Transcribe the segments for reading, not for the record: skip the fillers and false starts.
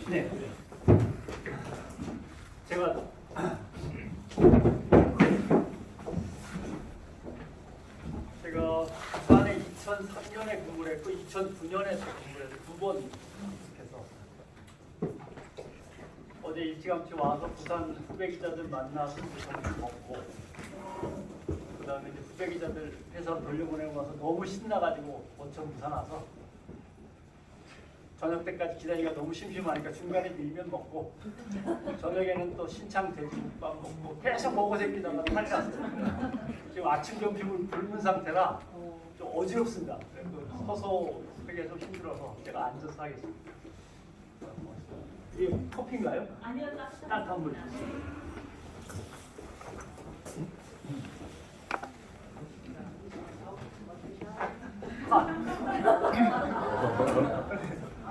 네. 제가 부산에 2003년에 근무를 했고 2009년에 근무를 해서 두 번 해서 어제 일찌감치 와서 부산 후배 기자들 만나서 점심 먹고 그 다음에 이제 후배 기자들 회사 돌려보내고 와서 너무 신나가지고 원천 부산 와서 저녁 때까지 기다리기가 너무 심심하니까 중간에 밀면 먹고 저녁에는 또 신창 돼지국밥 먹고 계속 먹어 새끼다가 탈이 났어요. 지금 아침 점심을 굶은 상태라 좀 어지럽습니다. 그래서 서서 하기가 좀 힘들어서 제가 앉아서 하겠습니다. 이게 커피인가요? 아니요, 따뜻한 물.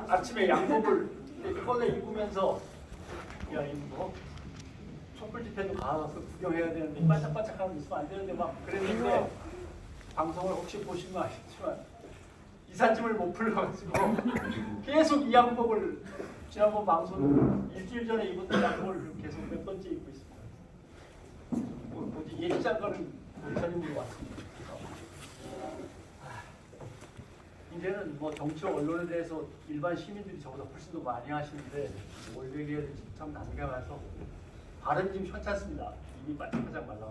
아침에 양복을 꺼내 입으면서 야 이거 뭐 촛불 집회도 가서 구경해야 되는데 반짝반짝하면 있으면 안 되는데 막 그랬는데 방송을 혹시 보시면 아시겠지만 이삿짐을 못 풀러가지고 계속 이 양복을 지난번 방송 일주일 전에 입었던 양복을 계속 몇 번째 입고 있습니다. 뭐지 예시장가는 전임으로 왔습니다. 이제는 뭐 정치 언론에 대해서 일반 시민들이 저보다 훨씬 더 많이 하시는데 뭘 얘기해야 될지 참 난감해서 발음이 좀 현찮습니다. 입이 바짝 말라.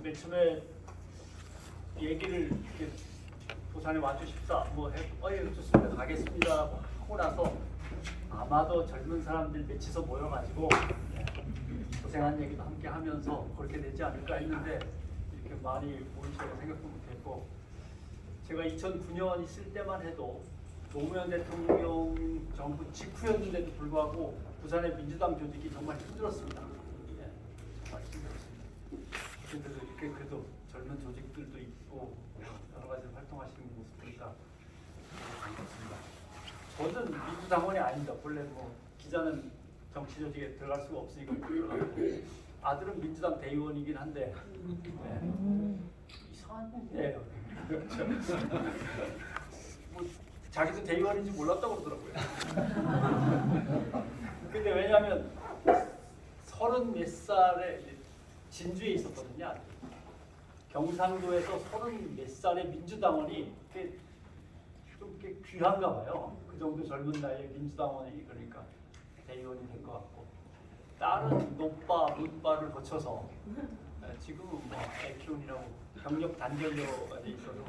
맨 처음에 얘기를 이렇게 부산에 와주십사 좋습니다 가겠습니다 하고 나서 아마도 젊은 사람들 몇이서 모여가지고 고생한 얘기도 함께 하면서 그렇게 되지 않을까 했는데 이렇게 많이 모이시라고 생각도 못했고 제가 2009년 있을 때만 해도 노무현 대통령 정부 직후였는데도 불구하고 부산의 민주당 조직이 정말 힘들었습니다. 정말 힘들었습니다. 그런데도 이렇게 그래도 젊은 조직들도 있고 여러 가지 활동하시는 모습 보니까 반갑습니다. 저는 민주당원이 아닙니다. 원래 뭐 기자는 정치 조직에 들어갈 수가 없으니까 들어가고 아들은 민주당 대의원이긴 한데 이상한 분이에요. 그렇죠. 뭐 자기도 대의원인지 몰랐다고 그러더라고요. 근데 왜냐하면 34살에 진주에 있었거든요. 경상도에서 34살의 민주당원이 좀 귀한가 봐요. 그 정도 젊은 나이에 민주당원이 그러니까 대의원이 된 것 같고 다른 노빠, 문빠를 거쳐서 지금은 뭐 애 키운이라고 경력 단결료가 돼 있어도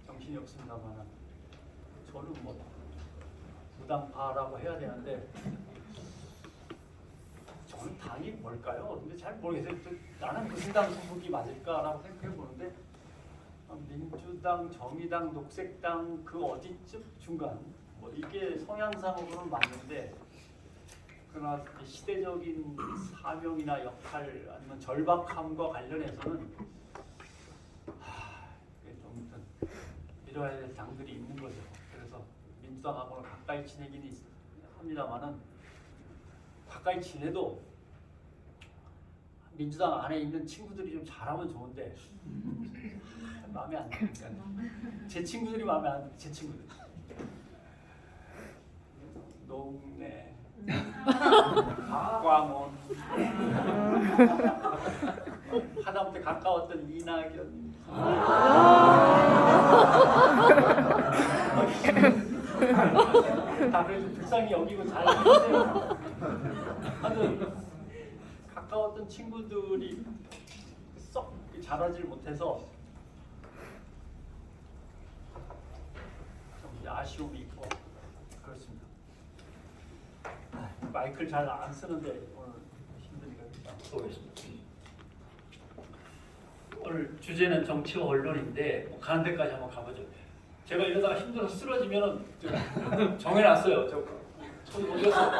정신이 없습니다만 저는 뭐 무당파라고 해야 되는데 저는 당이 뭘까요? 근데 잘 모르겠어요. 나는 무슨 당 소속이 맞을까라고 생각해 보는데 민주당, 정의당, 녹색당 그 어디쯤 중간 뭐 이게 성향상으로는 맞는데 그러나 시대적인 사명이나 역할 아니면 절박함과 관련해서는 좀 밀어야 될 당들이 있는 거죠. 그래서 민주당하고는 가까이 지내긴 합니다만은 가까이 지내도 민주당 안에 있는 친구들이 좀 잘하면 좋은데 마음에 안 드니까 제 친구들이 마음에 안 드. 제 친구들 동네 박광원 하다못해 가까웠던 이낙연 다 그래도 불쌍히 여기고 잘 하는데 하여튼 가까웠던 친구들이 썩 잘하지 못해서 좀 아쉬움이 있고 그렇습니다. 마이크를 잘 안 쓰는데 오늘 힘드니까 보겠습니다. 오늘 주제는 정치와 언론인데 가는 데까지 한번 가보죠. 제가 이러다가 힘들어서 쓰러지면은 정해놨어요. 손 올려서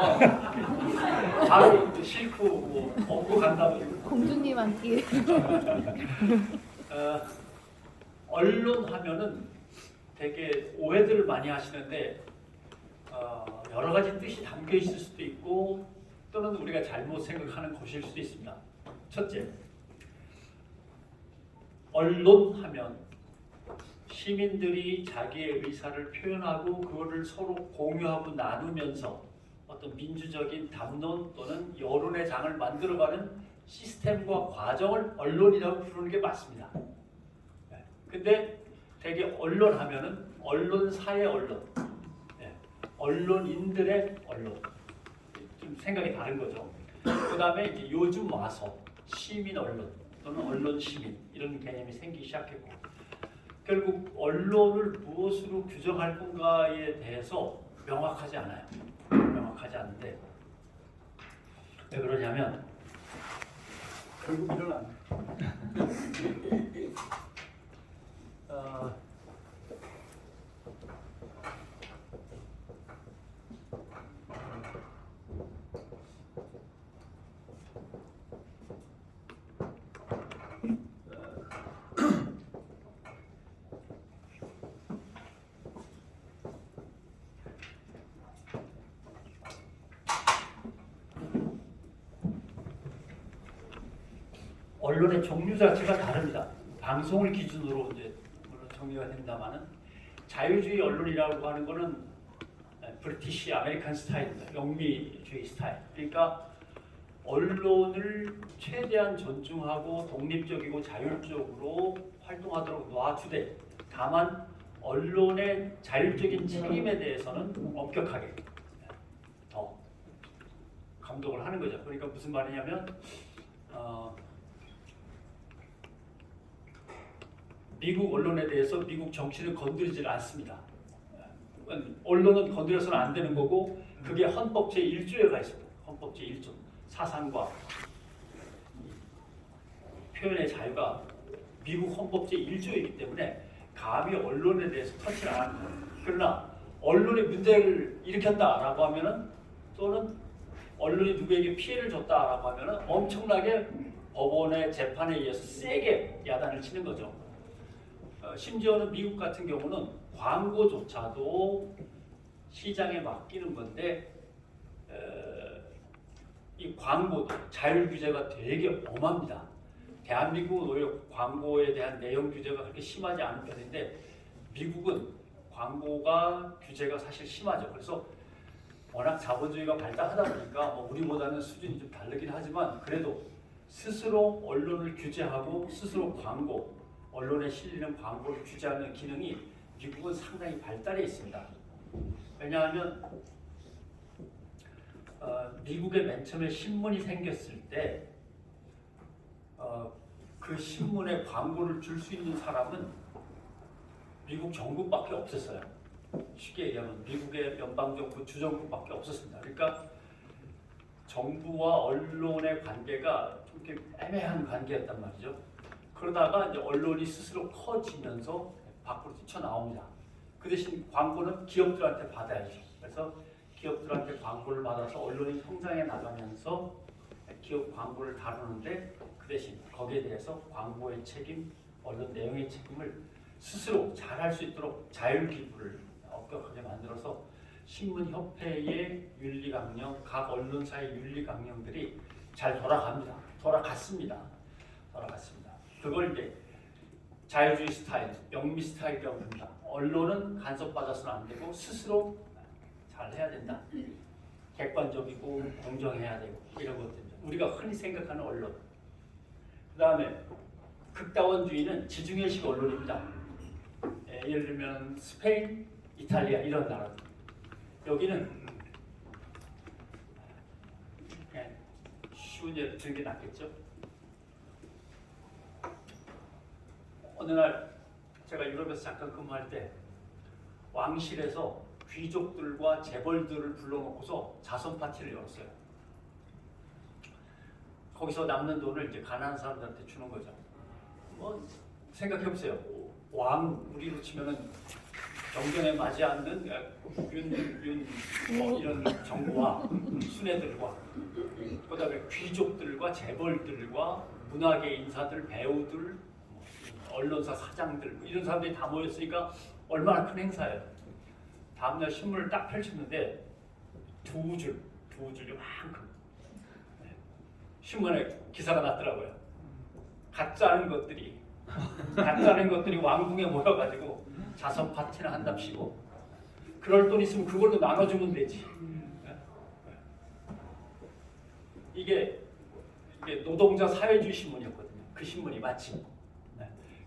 바로 싣고 뭐 업고 간다고. 공주님한테 언론 하면은 되게 오해들을 많이 하시는데 여러 가지 뜻이 담겨 있을 수도 있고 또는 우리가 잘못 생각하는 것일 수도 있습니다. 첫째, 언론하면 시민들이 자기의 의사를 표현하고 그거를 서로 공유하고 나누면서 어떤 민주적인 담론 또는 여론의 장을 만들어가는 시스템과 과정을 언론이라고 부르는 게 맞습니다. 근데 되게 언론하면은 언론사의 언론, 언론인들의 언론, 좀 생각이 다른 거죠. 그 다음에 이제 요즘 와서 시민 언론 또는 언론 시민 이런 개념이 생기기 시작했고, 결국 언론을 무엇으로 규정할 건가에 대해서 명확하지 않아요. 명확하지 않은데 왜 그러냐면 결국 일어나는 언론의 종류 자체가 다릅니다. 방송을 기준으로 이제 물론 정리가 된다마는 자유주의 언론이라고 하는 거는 브리티시 아메리칸 스타일입니다. 영미주의 스타일. 그러니까 언론을 최대한 존중하고 독립적이고 자율적으로 활동하도록 놔주되, 다만 언론의 자율적인 책임에 대해서는 엄격하게 더 감독을 하는 거죠. 그러니까 무슨 말이냐면 미국 언론에 대해서 미국 정치를 건드리질 않습니다. 언론은 건드려서는 안 되는 거고, 그게 헌법 제1조에 가 있습니다. 헌법 제1조. 사상과 표현의 자유가 미국 헌법 제1조이기 때문에 감히 언론에 대해서 터치를 안 합니다. 그러나 언론이 문제를 일으켰다라고 하면은, 또는 언론이 누구에게 피해를 줬다라고 하면은 엄청나게 법원의 재판에 의해서 세게 야단을 치는 거죠. 심지어는 미국 같은 경우는 광고조차도 시장에 맡기는 건데, 이 광고도 자율 규제가 되게 엄합니다. 대한민국은 오히려 광고에 대한 내용 규제가 그렇게 심하지 않은 편인데, 미국은 광고가 규제가 사실 심하죠. 그래서 워낙 자본주의가 발달하다 보니까 우리보다는 수준이 좀 다르긴 하지만, 그래도 스스로 언론을 규제하고 스스로 광고, 언론에 실리는 광고를 규제하는 기능이 미국은 상당히 발달해 있습니다. 왜냐하면 미국에 맨 처음에 신문이 생겼을 때 그 신문에 광고를 줄 수 있는 사람은 미국 정부밖에 없었어요. 쉽게 얘기하면 미국의 연방정부, 주정부밖에 없었습니다. 그러니까 정부와 언론의 관계가 좀 이렇게 애매한 관계였단 말이죠. 그러다가 이제 언론이 스스로 커지면서 밖으로 뛰쳐나옵니다. 그 대신 광고는 기업들한테 받아야죠. 그래서 기업들한테 광고를 받아서 언론이 성장해 나가면서 기업 광고를 다루는데, 그 대신 거기에 대해서 광고의 책임, 언론 내용의 책임을 스스로 잘할 수 있도록 자율 기구를 엄격하게 만들어서 신문협회의 윤리강령, 각 언론사의 윤리강령들이 잘 돌아갑니다. 돌아갔습니다. 그걸 이제 자유주의 스타일, 영미 스타일이라고 합니다. 언론은 간섭받아서는 안 되고 스스로 잘 해야 된다. 객관적이고 공정해야 되고 이런 것들입니다. 우리가 흔히 생각하는 언론. 그 다음에 극다원주의는 지중해식 언론입니다. 예를 들면 스페인, 이탈리아 이런 나라들. 여기는 쉬운 예를 들는 게 낫겠죠. 어느 날 제가 유럽에서 잠깐 근무할 때 왕실에서 귀족들과 재벌들을 불러놓고서 자선 파티를 열었어요. 거기서 남는 돈을 이제 가난한 사람들한테 주는 거죠. 생각해보세요. 왕, 우리로 치면은 정경에 맞지 않는 이런 정부와 순애들과, 그다음에 귀족들과 재벌들과 문화계 인사들, 배우들, 언론사 사장들 이런 사람들이 다 모였으니까 얼마나 큰 행사예요. 다음날 신문을 딱 펼쳤는데 두 줄 요만큼 신문에 기사가 났더라고요. 가짜는 것들이 가짜는 것들이 왕궁에 모여가지고 자선 파티나 한답시고 그럴 돈 있으면 그걸로 나눠주면 되지. 이게 노동자 사회주의 신문이었거든요. 그 신문이 마침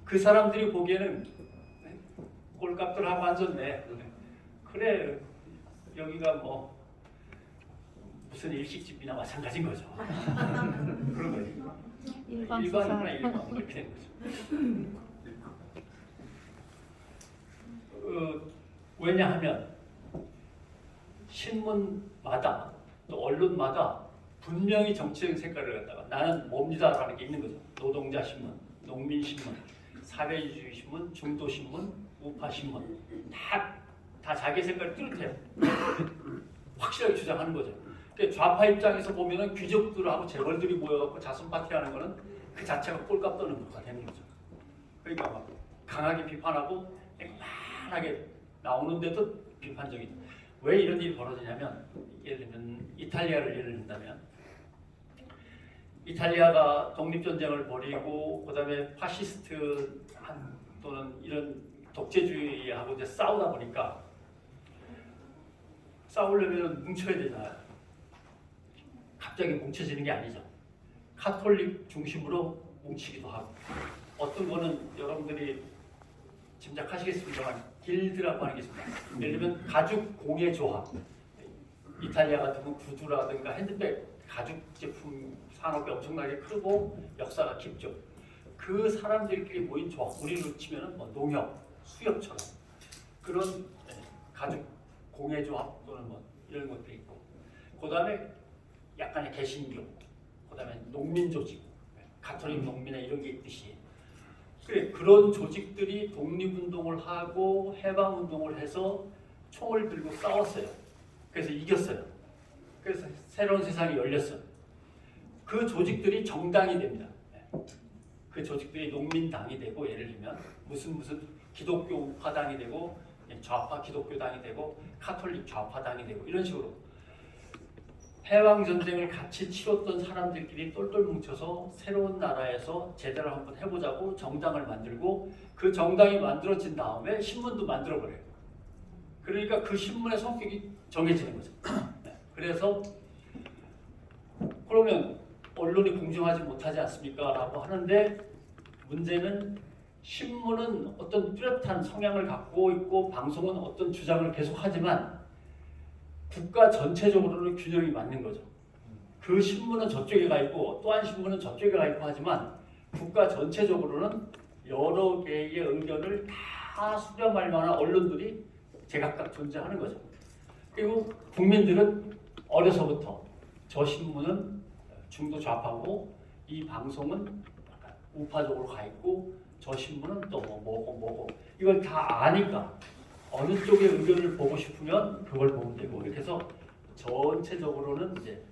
그 사람들이 보기에는 꼴값들 하고 앉았네. 그래 여기가 뭐 무슨 일식집이나 마찬가지인 거죠. 그런 거지. 일반이구나 일반 이렇게 된 거죠. 왜냐하면 신문마다 또 언론마다 분명히 정치적인 색깔을 갖다가 나는 뭡니다라는 게 있는 거죠. 노동자 신문, 농민 신문, 사회주의 신문, 중도 신문, 우파 신문 다 자기 색깔이 뚜렷해요. 확실하게 주장하는 거죠. 그러니까 좌파 입장에서 보면은 귀족들하고 재벌들이 모여갖고 자선 파티하는 거는 그 자체가 꼴값 떠는 거가 되는 거죠. 그러니까 막 강하게 비판하고 만하게 나오는데도 비판적이죠. 왜 이런 일이 벌어지냐면 예를 들면 이탈리아를 예를 든다면 이탈리아가 독립전쟁을 벌이고 그다음에 파시스트 또는 이런 독재주의하고 이제 싸우다 보니까 싸우려면 뭉쳐야 되잖아요. 갑자기 뭉쳐지는 게 아니죠. 카톨릭 중심으로 뭉치기도 하고 어떤 거는 여러분들이 짐작하시겠습니다만 길드라고 하는 게 있습니다. 예를 들면 가죽 공예 조합, 이탈리아 같은 건 구두라든가 핸드백 가죽 제품 산업이 엄청나게 크고 역사가 깊죠. 그 사람들끼리 모인 조합, 우리로 치면은 뭐 농협, 수협처럼 그런 가죽 공예 조합 또는 뭐 이런 것들이 있고, 그 다음에 약간의 개신교, 그 다음에 농민 조직, 가톨릭 농민회 이런 게 있듯이 그래 그런 조직들이 독립운동을 하고 해방운동을 해서 총을 들고 싸웠어요. 그래서 이겼어요. 그래서 새로운 세상이 열렸어요. 그 조직들이 정당이 됩니다. 그 조직들이 농민당이 되고 예를 들면 무슨 기독교 우파당이 되고 좌파 기독교당이 되고 카톨릭 좌파당이 되고 이런 식으로 해방전쟁을 같이 치렀던 사람들끼리 똘똘 뭉쳐서 새로운 나라에서 제대로 한번 해보자고 정당을 만들고 그 정당이 만들어진 다음에 신문도 만들어버려요. 그러니까 그 신문의 성격이 정해지는 거죠. 그래서 그러면 언론이 공정하지 못하지 않습니까? 라고 하는데 문제는 신문은 어떤 뚜렷한 성향을 갖고 있고 방송은 어떤 주장을 계속하지만 국가 전체적으로는 균형이 맞는 거죠. 그 신문은 저쪽에 가 있고 또 한 신문은 저쪽에 가 있고 하지만 국가 전체적으로는 여러 개의 의견을 다 수렴할 만한 언론들이 제각각 존재하는 거죠. 그리고 국민들은 어려서부터 저 신문은 중도 좌파고 이 방송은 약간 우파적으로 가 있고 저 신문은 또 뭐고 이걸 다 아니까 어느 쪽의 의견을 보고 싶으면 그걸 보면 되고 이렇게 해서 전체적으로는 이제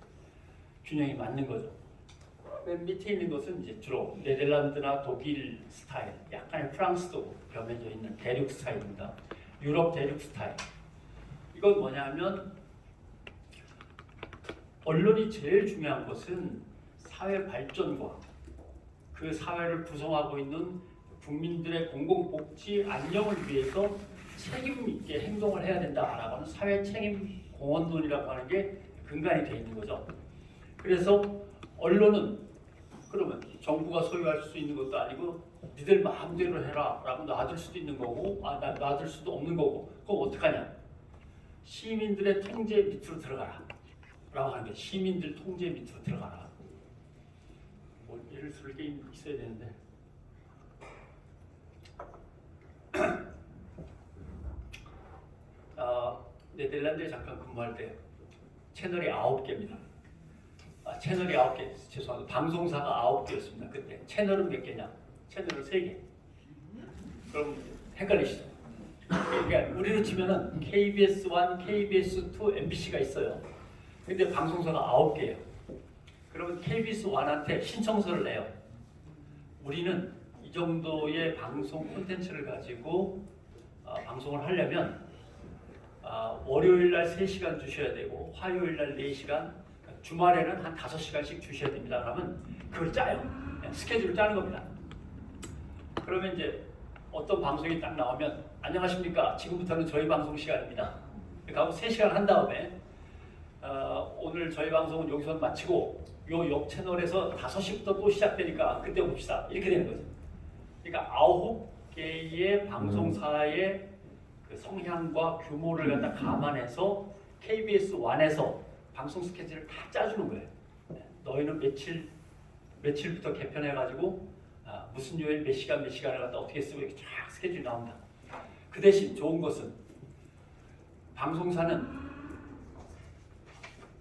균형이 맞는 거죠. 맨 밑에 있는 것은 이제 주로 네덜란드나 독일 스타일, 약간의 프랑스도 겸해져 있는 대륙 스타일입니다. 유럽 대륙 스타일. 이건 뭐냐면 언론이 제일 중요한 것은 사회 발전과 그 사회를 구성하고 있는 국민들의 공공복지 안녕을 위해서 책임 있게 행동을 해야 된다라고 하는 사회 책임 공헌론이라고 하는 게 근간이 되어 있는 거죠. 그래서 언론은 그러면 정부가 소유할 수 있는 것도 아니고 니들 마음대로 해라 라고 놔둘 수도 있는 거고 놔둘 수도 없는 거고 그럼 어떡하냐. 시민들의 통제 밑으로 들어가라 라고 하는 게 시민들 통제 밑으로 들어가라. 뭐 예를 들을 게 있어야 되는데 네덜란드에 잠깐 근무할 때 채널이 9개입니다. 채널이 9개, 죄송합니다. 방송사가 9개였습니다. 그때 채널은 몇 개냐? 채널은 3개. 그럼 헷갈리시죠? 그러니까 우리로 치면은 KBS1, KBS2, MBC가 있어요. 근데 방송사가 9개예요. 그러면 KBS1한테 신청서를 내요. 우리는 이 정도의 방송 콘텐츠를 가지고 방송을 하려면 월요일 날 3시간 주셔야 되고 화요일 날 4시간, 주말에는 한 5시간씩 주셔야 됩니다. 그러면 그걸 짜요. 스케줄을 짜는 겁니다. 그러면 이제 어떤 방송이 딱 나오면 안녕하십니까? 지금부터는 저희 방송 시간입니다. 이렇게 하고 3시간 한 다음에 오늘 저희 방송은 여기서 마치고 요 옆 채널에서 5시부터 또 시작되니까 그때 봅시다. 이렇게 되는 거죠. 그러니까 9개의 방송사의 그 성향과 규모를 갖다 감안해서 KBS 1에서 방송 스케줄을 다 짜주는 거예요. 너희는 며칠부터 개편해가지고 무슨 요일 몇 시간을 갖다 어떻게 쓰고 이렇게 쫙 스케줄이 나온다. 그 대신 좋은 것은 방송사는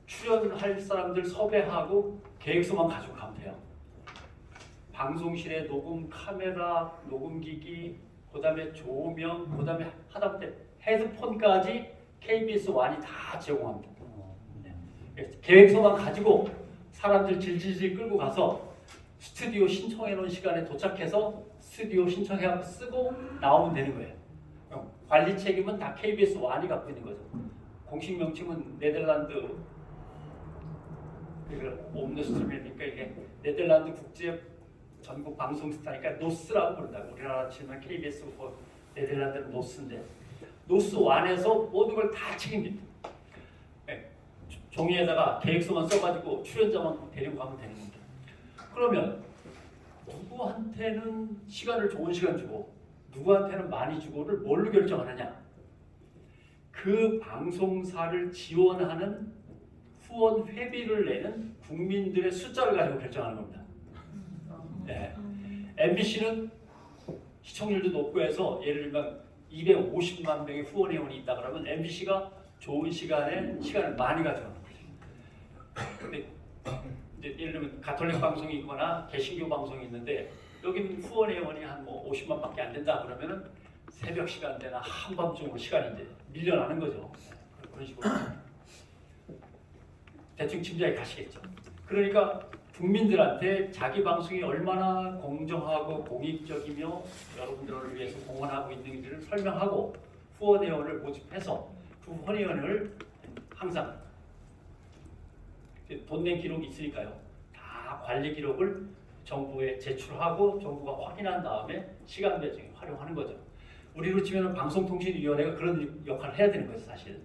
출연할 사람들 섭외하고 계획서만 가지고 가면 돼요. 방송실에 녹음 카메라, 녹음기기, 그 다음에 조명, 그 다음에 하다못해 헤드폰까지 KBS 1이 다 제공합니다. 계획서만 가지고 사람들 질질질 끌고 가서 스튜디오 신청해 놓은 시간에 도착해서 스튜디오 신청해서 쓰고 나오면 되는 거예요. 관리 책임은 다 KBS 1이 갖고 있는 거죠. 공식 명칭은 네덜란드 옴너스트림이니까 이게 네덜란드 국제 전국 방송 스타니까 노스라고 부른다고. 우리나라 치면 KBS고 네덜란드는 노스인데 노스 1에서 모든 걸 다 책임집니다. 종이에다가 계획서만 써가지고 출연자만 데리고 가면 되는 겁니다. 그러면 누구한테는 시간을 좋은 시간 주고 누구한테는 많이 주고를 뭘로 결정하느냐? 그 방송사를 지원하는 후원 회비를 내는 국민들의 숫자를 가지고 결정하는 겁니다. 네. MBC는 시청률도 높고 해서 예를 들면 250만 명의 후원 회원이 있다 그러면 MBC가 좋은 시간을 많이 가져가는 거죠. 근데 이제 예를 들면 가톨릭 방송이 있거나 개신교 방송이 있는데 여기는 후원 회원이 한 뭐 50만밖에 안 된다 그러면은 새벽 시간대나 한밤중으로 시간이 이제 밀려나는 거죠. 그런 식으로 대충 짐작이 가시겠죠. 그러니까 국민들한테 자기 방송이 얼마나 공정하고 공익적이며 여러분들을 위해서 공헌하고 있는지를 설명하고 후원 회원을 모집해서 그 후원 회원을 항상 돈 낸 기록이 있으니까요. 다 관리 기록을 정부에 제출하고 정부가 확인한 다음에 시간 배정에 활용하는 거죠. 우리로 치면 방송통신위원회가 그런 역할을 해야 되는 거죠, 사실.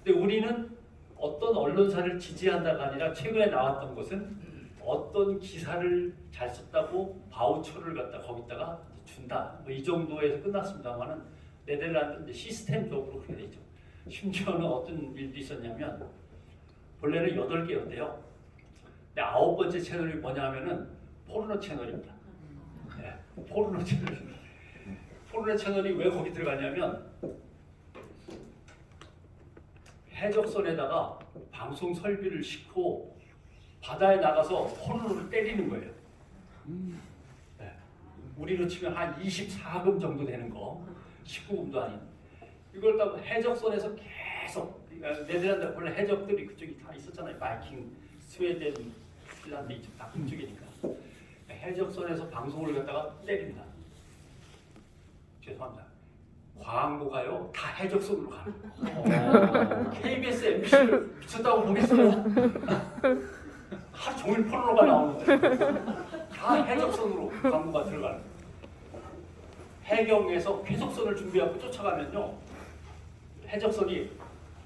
근데 우리는 어떤 언론사를 지지한다가 아니라 최근에 나왔던 것은 어떤 기사를 잘 썼다고 바우처를 갖다 거기다가 준다. 뭐 이 정도에서 끝났습니다만은 네덜란드 이제 시스템적으로 그렇게 되죠. 심지어는 어떤 일도 있었냐면 원래는 8개였는데요. 근데 9번째 채널이 뭐냐면은 포르노 채널입니다. 네, 포르노 채널입니다. 포르노 채널이 왜 거기 들어가냐면 해적선에다가 방송 설비를 싣고 바다에 나가서 포르노를 때리는 거예요. 네. 우리로 치면 한 24금 정도 되는 거, 19금도 아닌. 이걸 딱 해적선에서 계속 네덜란드 원래 해적들이 그쪽이 다 있었잖아요. 바이킹, 스웨덴, 핀란드 이쪽 다 그쪽이니까. 해적선에서 방송을 갖다가 때립니다. 죄송합니다. 광고가요 다 해적선으로 가는 거예요. KBS, MBC를 미쳤다고 보겠어요. 하루 종일 포르노가 나오는데 다 해적선으로 광고가 들어가는 거예요. 해경에서 회속선을 준비하고 쫓아가면요 해적선이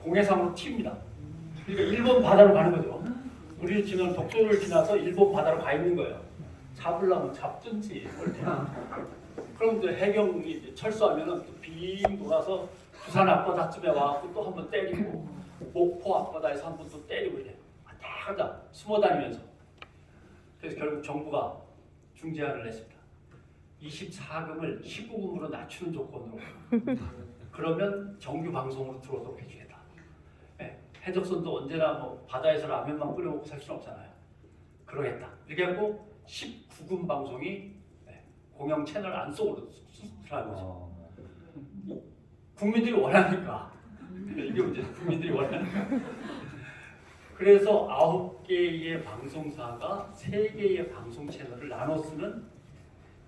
공해상으로 튑니다. 그러니까 일본 바다로 가는 거죠. 우리 지금 독도를 지나서 일본 바다로 가 있는 거예요. 잡으려면 잡든지 그럼 이제 해경이 이제 철수하면은 또 빙 돌아서 부산 앞바다쯤에 와갖고 또 한번 때리고 목포 앞바다에서 한 번 또 때리고 이래. 왔다 갔다 숨어 다니면서. 그래서 결국 정부가 중재안을 냈습니다. 24금을 19금으로 낮추는 조건으로 그러면 정규 방송으로 들어오도록 해주겠다. 네, 해적선도 언제나 뭐 바다에서 라면만 끓여 먹고 살 수는 없잖아요. 그러겠다. 이렇게 하고 19금 방송이 공영 채널 안속으로 들어가는 거죠. 국민들이 원하니까. 이게 문제. 국민들이 원하니까. 그래서 9개의 방송사가 3개의 방송 채널을 나눠 쓰는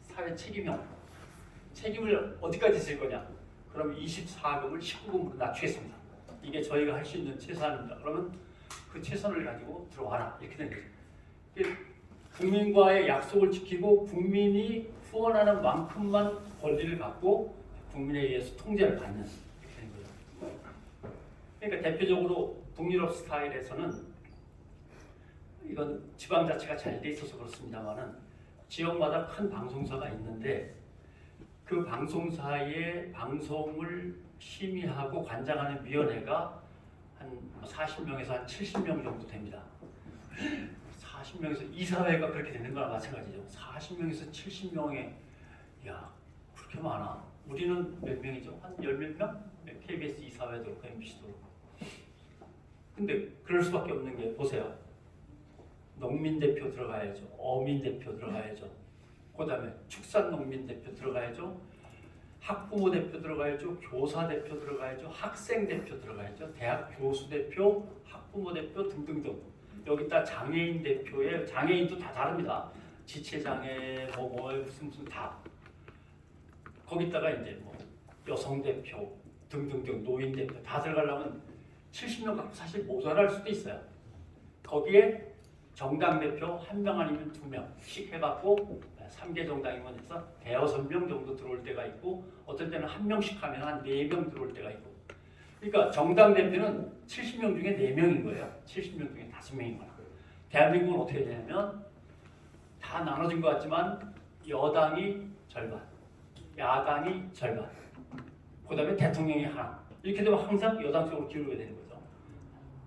사회 책임형. 책임을 어디까지 질 거냐? 그럼 24금을 19금으로 낮추겠습니다. 이게 저희가 할 수 있는 최선입니다. 그러면 그 최선을 가지고 들어와라. 이렇게 되는 거죠. 국민과의 약속을 지키고 국민이 후원하는 만큼만 권리를 갖고 국민에 의해서 통제를 받는 되는 거죠. 그러니까 대표적으로 북유럽 스타일에서는 이건 지방자치가 잘 돼 있어서 그렇습니다만은 지역마다 큰 방송사가 있는데 그 방송사의 방송을 심의하고 관장하는 위원회가 한 40명에서 한 70명 정도 됩니다. 40명에서 이사회가 그렇게 되는 거나 마찬가지죠. 40명에서 70명에 야 그렇게 많아. 우리는 몇 명이죠? 한 10몇 명? KBS 이사회도 그렇고 MBC도 그렇고. 근데 그럴 수밖에 없는 게 보세요. 농민 대표 들어가야죠. 어민 대표 들어가야죠. 그다음에 축산농민 대표 들어가야죠. 학부모 대표 들어가야죠. 교사 대표 들어가야죠. 학생 대표 들어가야죠. 대학 교수 대표, 학부모 대표 등등등. 여기다 장애인 대표에 장애인도 다 다릅니다. 지체장애 뭐 무슨 다. 거기다가 이제 뭐 여성 대표 등등등 노인 대표 다 들어가려면 70명 갖고 사실 모자랄 수도 있어요. 거기에 정당 대표 1명 아니면 2명씩 해갖고 3개 정당이면 해서 대여섯 명 정도 들어올 때가 있고 어떤 때는 1명씩 하면 한 4명 들어올 때가 있고 그러니까 정당 대표는 70명 중에 4명인 거예요. 70명 중에 5명인 거야. 대한민국은 어떻게 되냐면 다 나눠진 것 같지만 여당이 절반, 야당이 절반, 그 다음에 대통령이 하나 이렇게 되면 항상 여당 쪽으로 기울게 되는 거죠.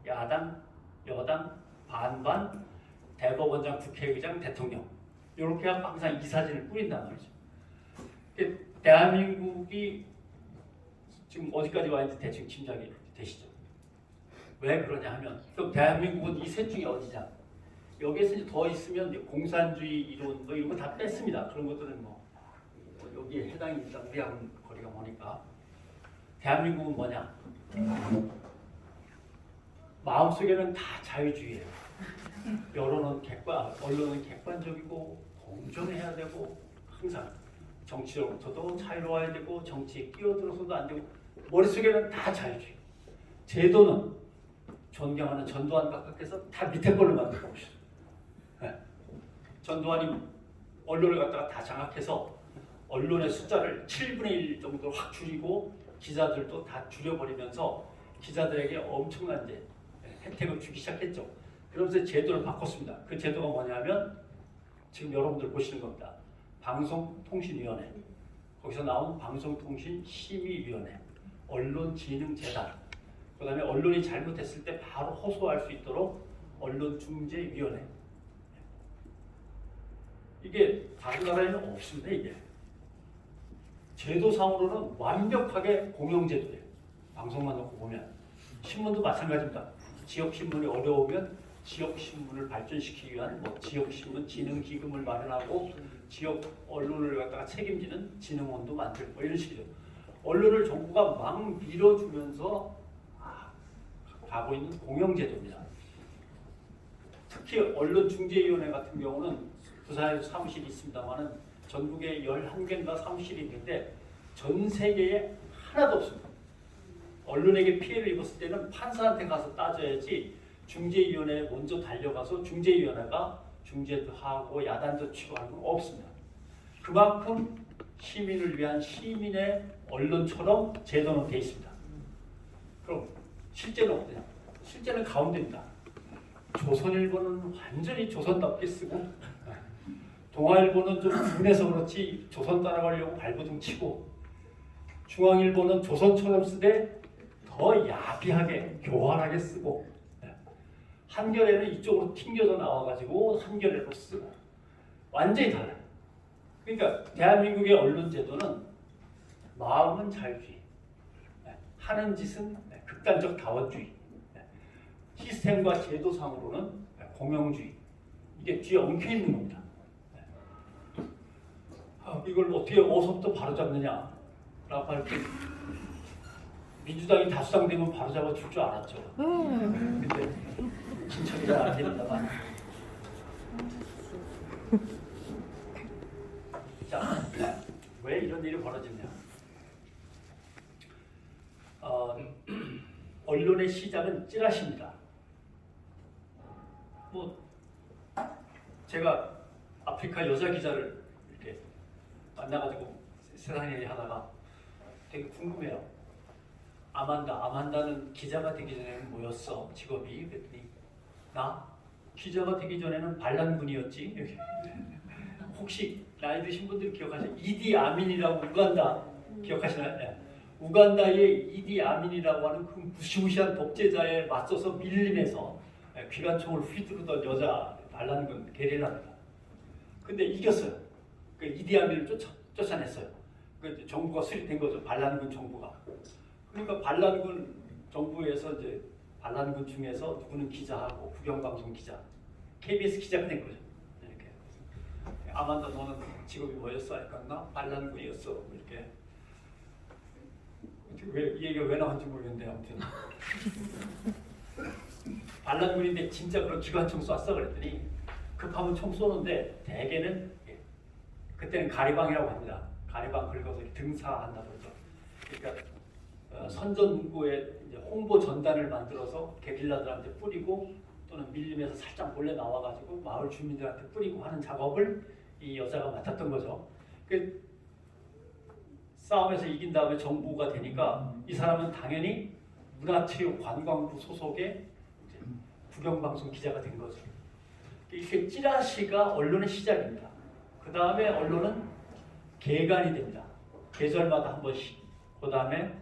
야당, 여당, 반반, 대법원장, 국회의장, 대통령 이렇게 하고 항상 이 사진을 뿌린단 말이죠. 대한민국이 지금 어디까지 와있는지 대충 짐작이 되시죠? 왜 그러냐 하면 또 대한민국은 이 셋 중에 어디냐? 여기에서 이제 더 있으면 이제 공산주의 이론 뭐 이런 거 다 뺐습니다. 그런 것들은 뭐 여기에 해당입니다. 우리하고는 거리가 머니까. 대한민국은 뭐냐? 마음속에는 다 자유주의예요. 여론은 언론은 객관적이고 공정해야 되고 항상 정치로부터도 자유로워야 되고 정치에 끼어들어서도 안 되고 머릿속에는 다 자유주의. 제도는 존경하는 전두환 각각께서 다 밑에 걸로 만들어 보시죠. 네. 전두환이 언론을 갖다가 다 장악해서 언론의 숫자를 7분의 1 정도로 확 줄이고 기자들도 다 줄여버리면서 기자들에게 엄청난 이제 혜택을 주기 시작했죠. 그러면서 제도를 바꿨습니다. 그 제도가 뭐냐면 지금 여러분들 보시는 겁니다. 방송통신위원회, 거기서 나온 방송통신심의위원회, 언론진흥재단, 그 다음에 언론이 잘못했을 때 바로 호소할 수 있도록 언론중재위원회. 이게 다른 나라에는 없습니다. 이게 제도상으로는 완벽하게 공영제도예요. 방송만 놓고 보면 신문도 마찬가지입니다. 지역신문이 어려우면 지역신문을 발전시키기 위한 뭐 지역신문 진흥기금을 마련하고 지역 언론을 갖다가 책임지는 진흥원도 만들고 뭐 이런 식이죠. 언론을 정부가 막 밀어주면서 가고 있는 공영제도입니다. 특히 언론중재위원회 같은 경우는 부산에도 사무실이 있습니다만은 전국에 11개인가 사무실이 있는데 전 세계에 하나도 없습니다. 언론에게 피해를 입었을 때는 판사한테 가서 따져야지 중재위원회에 먼저 달려가서 중재위원회가 중재도 하고 야단도 치고 하는 건 없습니다. 그만큼 시민을 위한 시민의 언론처럼 제도는 돼 있습니다. 그럼 실제는 어떠냐? 실제는 가운데입니다. 조선일보는 완전히 조선답게 쓰고 동아일보는 좀 분해서 그렇지 조선 따라가려고 발버둥 치고 중앙일보는 조선처럼 쓰되 더 야비하게 교활하게 쓰고 한겨레는 이쪽으로 튕겨서 나와가지고 한겨레로 쓰고 완전히 달라요. 그러니까 대한민국의 언론 제도는 마음은 자유주의, 하는 짓은 극단적 다원주의, 시스템과 제도상으로는 공영주의. 이게 뒤에 엉켜 있는 겁니다. 이걸 어떻게 어디서부터 바로잡느냐 라고 할 때 민주당이 다수당되면 바로잡아 줄 줄 알았죠. 근데 신청이 잘 안 됩니다만. 자, 왜 이런 일이 벌어지냐? 언론의 시작은 찌라시입니다. 뭐 제가 아프리카 여자 기자를 이렇게 만나가지고 세상 얘기 하다가 되게 궁금해요. 아만다는 기자가 되기 전에는 뭐였어? 직업이? 그랬더니 나? 기자가 되기 전에는 반란군이었지. 혹시 나이 드신 분들 기억하시나요? 이디 아민이라고 우간다 기억하시나요? 네. 우간다의 이디 아민이라고 하는 그 무시무시한 독재자에 맞서서 밀림에서 기관총을 휘두르던 여자 반란군 게릴라입니다. 근데 이겼어요. 그 이디 아민을 쫓아냈어요. 그 정부가 수립된 거죠. 반란군 정부가. 그러니까 반란군 정부에서 이제 반란군 중에서 누구는 기자하고 국영방송 기자, KBS 기자가 된 거죠. 이렇게. 아만다 너는 직업이 뭐였어? 하니까 나 반란군이었어. 이렇게. 이 얘기가 왜 나온지 모르겠는데 아무튼 반란군인데 진짜 그런 기관총 쐈어 그랬더니 급하면 총 쏘는데 대개는 그때는 가리방이라고 합니다. 가리방 긁어서 등사한다 그러죠. 그러니까 선전 문구에 홍보 전단을 만들어서 게릴라들한테 뿌리고 또는 밀림에서 살짝 몰래 나와가지고 마을 주민들한테 뿌리고 하는 작업을 이 여자가 맡았던 거죠. 그 싸움에서 이긴 다음에 정부가 되니까 이 사람은 당연히 문화체육관광부 소속의 국영방송 기자가 된 거죠. 이렇게 찌라시가 언론의 시작입니다. 그 다음에 언론은 개간이 됩니다. 계절마다 한 번씩. 그 다음에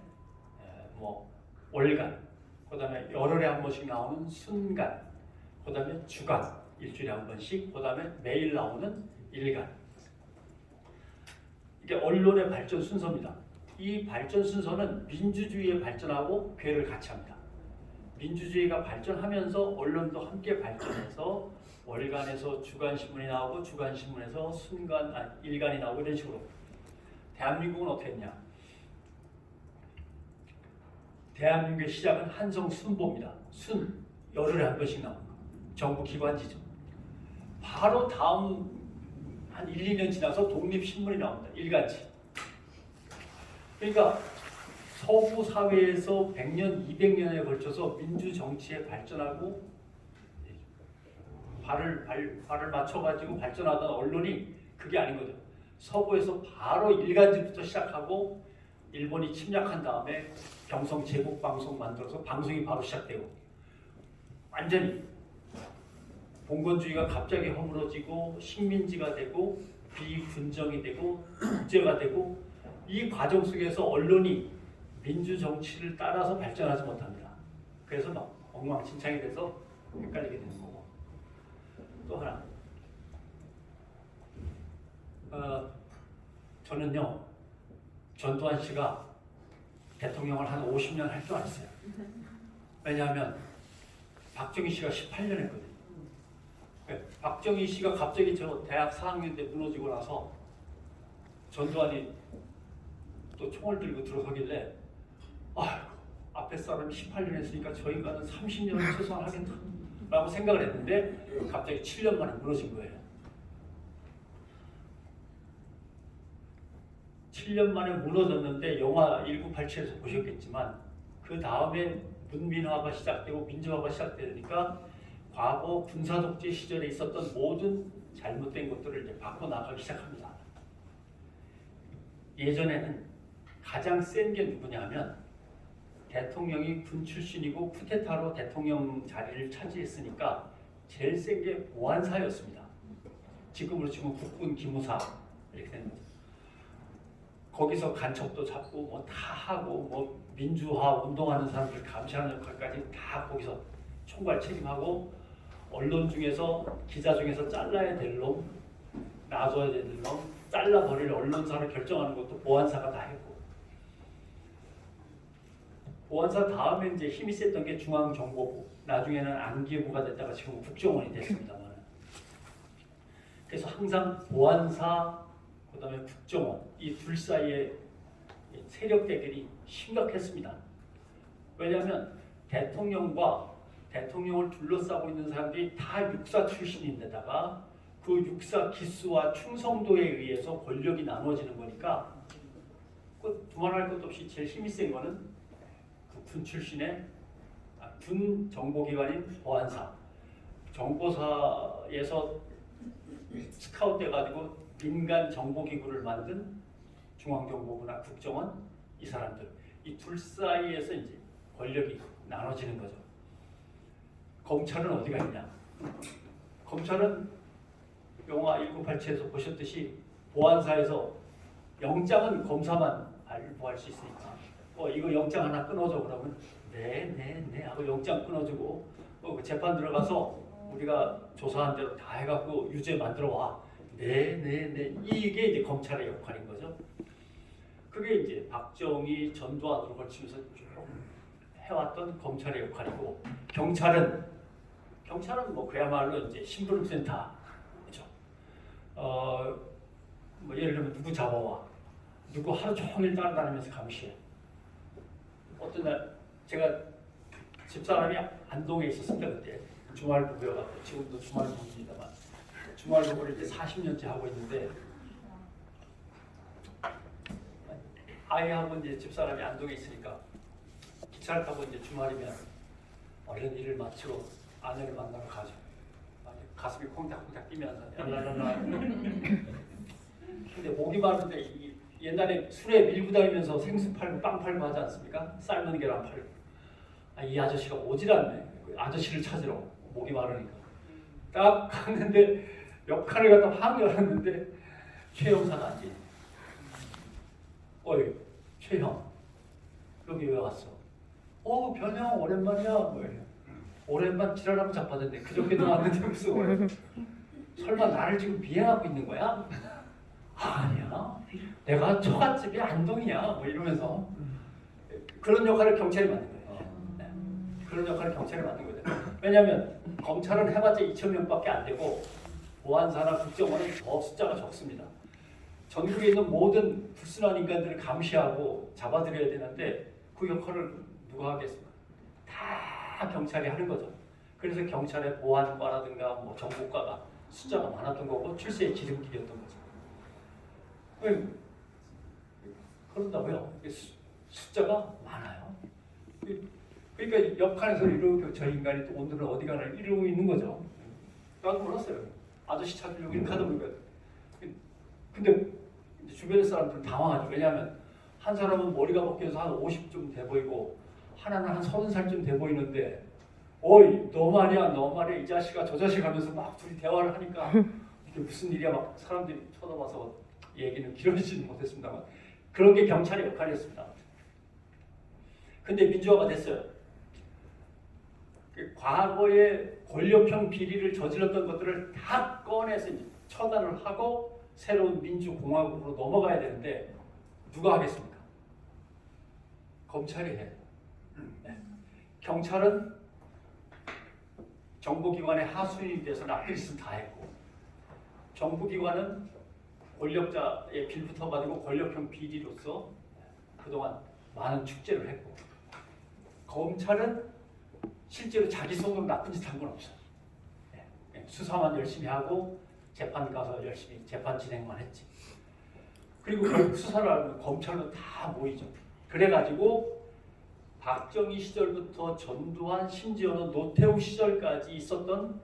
뭐 월간, 그 다음에 열흘에 한 번씩 나오는 순간, 그 다음에 주간, 일주일에 한 번씩, 그 다음에 매일 나오는 일간. 이게 언론의 발전 순서입니다. 이 발전 순서는 민주주의의 발전하고 궤를 같이 합니다. 민주주의가 발전하면서 언론도 함께 발전해서 월간에서 주간신문이 나오고 주간신문에서 일간이 나오고 이런 식으로. 대한민국은 어떻게 했냐? 대한민국의 시작은 한성순보입니다. 열흘에 한 번씩 나오는 거. 정부 기관지죠. 바로 다음 한 1, 2년 지나서 독립신문이 나옵니다. 일간지. 그러니까 서구 사회에서 100년, 200년에 걸쳐서 민주정치에 발전하고 발을 맞춰가지고 발전하던 언론이 그게 아닌 거죠. 서구에서 바로 일간지부터 시작하고 일본이 침략한 다음에 경성 제국방송 만들어서 방송이 바로 시작되고 완전히 봉건주의가 갑자기 허물어지고 식민지가 되고 비군정이 되고 국제가 되고 이 과정 속에서 언론이 민주정치를 따라서 발전하지 못합니다. 그래서 막 엉망진창이 돼서 헷갈리게 되는 거고. 또 하나 저는요 전두환 씨가 대통령을 한 50년 할 줄 알았어요. 왜냐하면 박정희 씨가 18년 했거든요. 박정희 씨가 갑자기 저 대학 4학년 때 무너지고 나서 전두환이 또 총을 들고 들어서길래 앞에 사람이 18년 했으니까 저 인간은 30년은 최소한 하겠다 라고 생각을 했는데 갑자기 7년 만에 무너진 거예요. 7년 만에 무너졌는데 영화 1987에서 보셨겠지만 그 다음에 문민화가 시작되고 민주화가 시작되니까 과거 군사독재 시절에 있었던 모든 잘못된 것들을 이제 바꿔나가기 시작합니다. 예전에는 가장 센 게 누구냐 하면 대통령이 군 출신이고 쿠데타로 대통령 자리를 차지했으니까 제일 센 게 보안사였습니다. 지금으로 치면 국군 기무사 이렇게 된 거죠. 거기서 간첩도 잡고 뭐 다 하고 뭐 민주화 운동하는 사람들 감시하는 역할까지 다 거기서 총괄 책임하고 언론 중에서 기자 중에서 잘라야 될 놈, 놔줘야 될 놈, 잘라버릴 언론사를 결정하는 것도 보안사가 다 했고 보안사 다음에 이제 힘이 셌던 게 중앙정보부, 나중에는 안기부가 됐다가 지금 국정원이 됐습니다만 그래서 항상 보안사 그다음에 국정원 이 둘 사이에 세력 대결이 심각했습니다. 왜냐하면 대통령과 대통령을 둘러싸고 있는 사람들이 다 육사 출신인데다가 그 육사 기수와 충성도에 의해서 권력이 나눠지는 거니까 두말할 것도 없이 제일 힘이 센 거는 그 군 출신의 군 정보기관인 보안사, 정보사에서 스카웃 돼가지고 민간 정보기구를 만든 중앙정보부나 국정원 이 사람들 이 둘 사이에서 이제 권력이 나눠지는 거죠. 검찰은 어디가 있냐? 검찰은 영화 1987에서 보셨듯이 보안사에서 영장은 검사만 발부할 수 있으니까 이거 영장 하나 끊어줘 그러면 네 하고 영장 끊어주고 그 재판 들어가서 우리가 조사한 대로 다 해갖고 유죄 만들어 와. 네 이게 이제 검찰의 역할인 거죠. 그게 이제 박정희 전두환으로 걸치면서 쭉 해왔던 검찰의 역할이고 경찰은 뭐 그야말로 이제 심부름센터죠. 뭐 예를 들면 누구 잡아와, 누구 하루 종일 따라다니면서 감시해. 어떤 날 제가 집사람이 안동에 있었습니다. 그때 주말부부여가지고 지금도 주말부부입니다만 주말부부를 이제 40년째 하고 있는데 아이하고 이제 집사람이 안동에 있으니까 기차를 타고 이제 주말이면 얼른 일을 마치고 아내를 만나러 가죠. 가슴이 콩닥콩닥 뛰면서 랄랄랄라. 근데 목이 마른데 옛날에 술에 밀고 다니면서 생수 팔고 빵 팔고 하지 않습니까? 삶은 계란 팔고. 이 아저씨가 오질 않네. 그 아저씨를 찾으러 목이 마르니까. 딱 갔는데 옆칸을 갖다 확 열었는데 최 형사가 앉지. 어이 최 형 여기 왜 왔어? 변형 오랜만이야. 오랜만 지랄하면 자빠졌네. 그저께도 왔는데 무슨 설마 나를 지금 비행하고 있는 거야? 아니야. 내가 처갓집이 안동이야. 뭐 이러면서 그런 역할을 경찰이 맡는 거예요. 네. 그런 역할을 경찰이 맡는 거예요. 왜냐하면 검찰은 해봤자 2,000명밖에 안 되고 보안사나 국정원은 더 숫자가 적습니다. 전국에 있는 모든 불순한 인간들을 감시하고 잡아들여야 되는데 그 역할을 누가 하겠습니까? 다 경찰이 하는 거죠. 그래서 경찰의 보안과라든가 뭐 정보과가 숫자가 많았던 거고 출세의 지름길이었던 거죠. 그런다고요. 숫자가 많아요. 그러니까 옆칸에서 이렇게 저 인간이 또 오늘은 어디 가나 이러고 있는 거죠. 나도 몰랐어요. 아저씨 찾으려고 이렇게 하다 보니까. 근데 주변의 사람들은 당황하죠. 왜냐하면 한 사람은 머리가 벗겨서 한 50쯤 돼 보이고 하나는 한 30살쯤 돼 보이는데 어이 너 말이야 이 자식아 저 자식 하면서 막 둘이 대화를 하니까 이게 무슨 일이야 막 사람들이 쳐다봐서 얘기는 길어지지는 못했습니다만 그런 게 경찰의 역할이었습니다. 근데 민주화가 됐어요. 과거에 권력형 비리를 저질렀던 것들을 다 꺼내서 이제 처단을 하고 새로운 민주공화국으로 넘어가야 되는데 누가 하겠습니까? 검찰이 해요. 네. 경찰은 정보기관의 하수인이 돼서 나쁜 짓은 다 했고 정부기관은 권력자의 빌부터 가지고 권력형 비리로서 그동안 많은 축제를 했고 검찰은 실제로 자기 손으로 나쁜 짓 한 건 없어요. 네. 수사만 열심히 하고 재판 가서 열심히 재판 진행만 했지. 그리고 결국 수사를 하면 검찰로 다 모이죠. 그래가지고 박정희 시절부터 전두환 심지어는 노태우 시절까지 있었던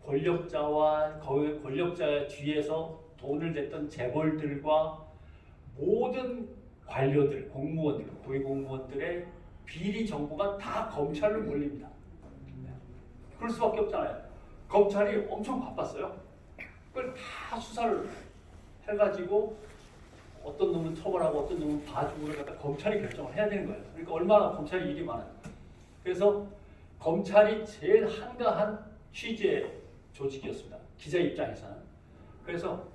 권력자와 권력자 뒤에서 돈을 냈던 재벌들과 모든 관료들, 공무원들, 고위공무원들의 비리 정보가 다 검찰로 몰립니다. 그럴 수밖에 없잖아요. 검찰이 엄청 바빴어요. 그걸 다 수사를 해가지고 어떤 놈은 처벌하고 어떤 놈은 봐주고 그걸 갖다 검찰이 결정을 해야 되는 거예요. 그러니까 얼마나 검찰이 일이 많아요. 그래서 검찰이 제일 한가한 취재 조직이었습니다. 기자 입장에서는. 그래서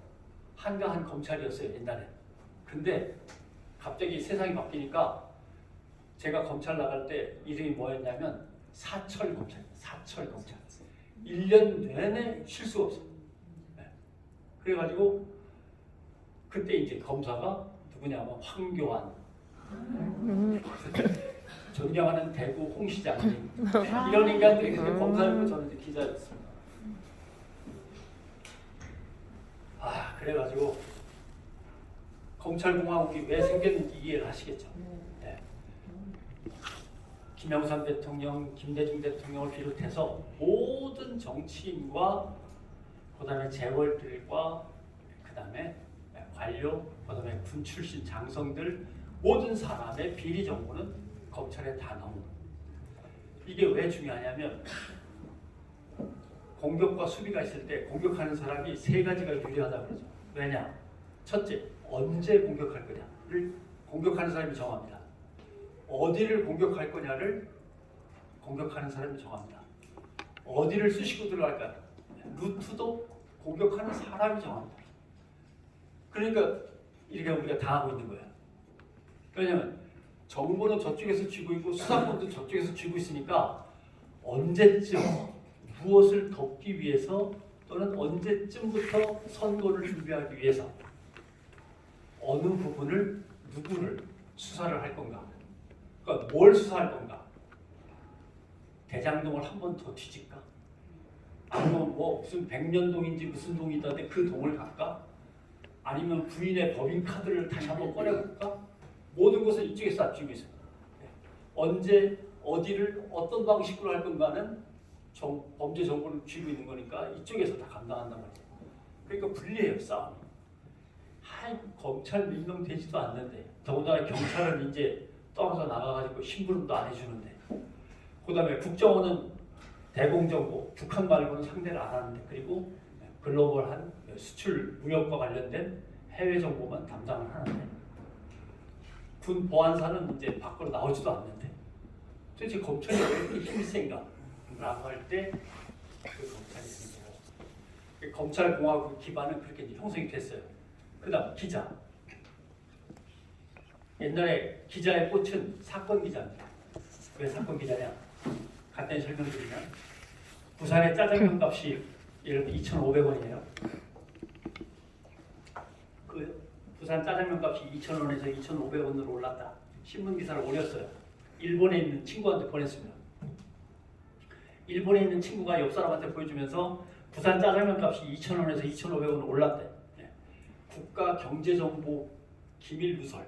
한가한 검찰이었어요 옛날에. 근데 갑자기 세상이 바뀌니까 제가 검찰 나갈 때 이름이 뭐였냐면 사철 검찰입니다. 사철 검찰. 1년 내내 쉴 수가 없어요. 네. 그래가지고 그때 이제 검사가 누구냐면 황교안, 존경하는 대구 홍 시장님 이런 인간들이 그때 검사였고 저는 이제 기자였습니다. 그래가지고 검찰공화국이 왜 생겼는지 이해를 하시겠죠. 네. 김영삼 대통령, 김대중 대통령을 비롯해서 모든 정치인과 그다음에 재벌들과 그다음에 관료, 그다음에 군 출신 장성들 모든 사람의 비리 정보는 검찰에 다 넘어. 이게 왜 중요하냐면 공격과 수비가 있을 때 공격하는 사람이 세 가지가 유리하다 그러죠. 왜냐? 첫째, 언제 공격할 거냐를 공격하는 사람이 정합니다. 어디를 공격할 거냐를 공격하는 사람이 정합니다. 어디를 쑤시고 들어갈까? 루트도 공격하는 사람이 정합니다. 그러니까 이렇게 우리가 당하고 있는 거예요. 왜냐하면 정보는 저쪽에서 쥐고 있고 수사권도 저쪽에서 쥐고 있으니까 언제쯤 무엇을 덮기 위해서 또는 언제쯤부터 선거를 준비하기 위해서 어느 부분을 누구를 수사를 할 건가? 그러니까 뭘 수사할 건가? 대장동을 한 번 더 뒤질까? 아니면 뭐 무슨 백년동인지 무슨 동이 있다는데 그 동을 갈까? 아니면 부인의 법인카드를 다시 한번 꺼내볼까? 모든 것을 이쪽에서 다 쥐고 있어요. 언제 어디를 어떤 방식으로 할 건가는 범죄 정보를 쥐고 있는 거니까 이쪽에서 다 감당한단 말이에요. 그러니까 불리해요, 싸움이. 검찰 임명되지도 않는데 더군다나 경찰은 이제 떠나서 나가가지고 심부름도 안 해주는데 그 다음에 국정원은 대공정보, 북한 말고는 상대를 안 하는데 그리고 글로벌한 수출 무역과 관련된 해외 정보만 담당을 하는데 군 보안사는 이제 밖으로 나오지도 않는데 도대체 검찰이 왜 이렇게 힘이 센가? 라고 할 때 그 검찰이 생기고 검찰공화국 기반은 그렇게 이제 형성이 됐어요. 그 다음 기자. 옛날에 기자의 꽃은 사건 기자입니다. 왜 사건 기자냐? 간단히 설명드리면 부산의 짜장면 값이 예를 들어 2,500원이에요. 그 부산 짜장면 값이 2,000원에서 2,500원으로 올랐다. 신문 기사를 올렸어요. 일본에 있는 친구한테 보냈습니다. 일본에 있는 친구가 옆 사람한테 보여주면서 부산 짜장면 값이 2,000원에서 2,500원 올랐대. 국가경제정보 기밀누설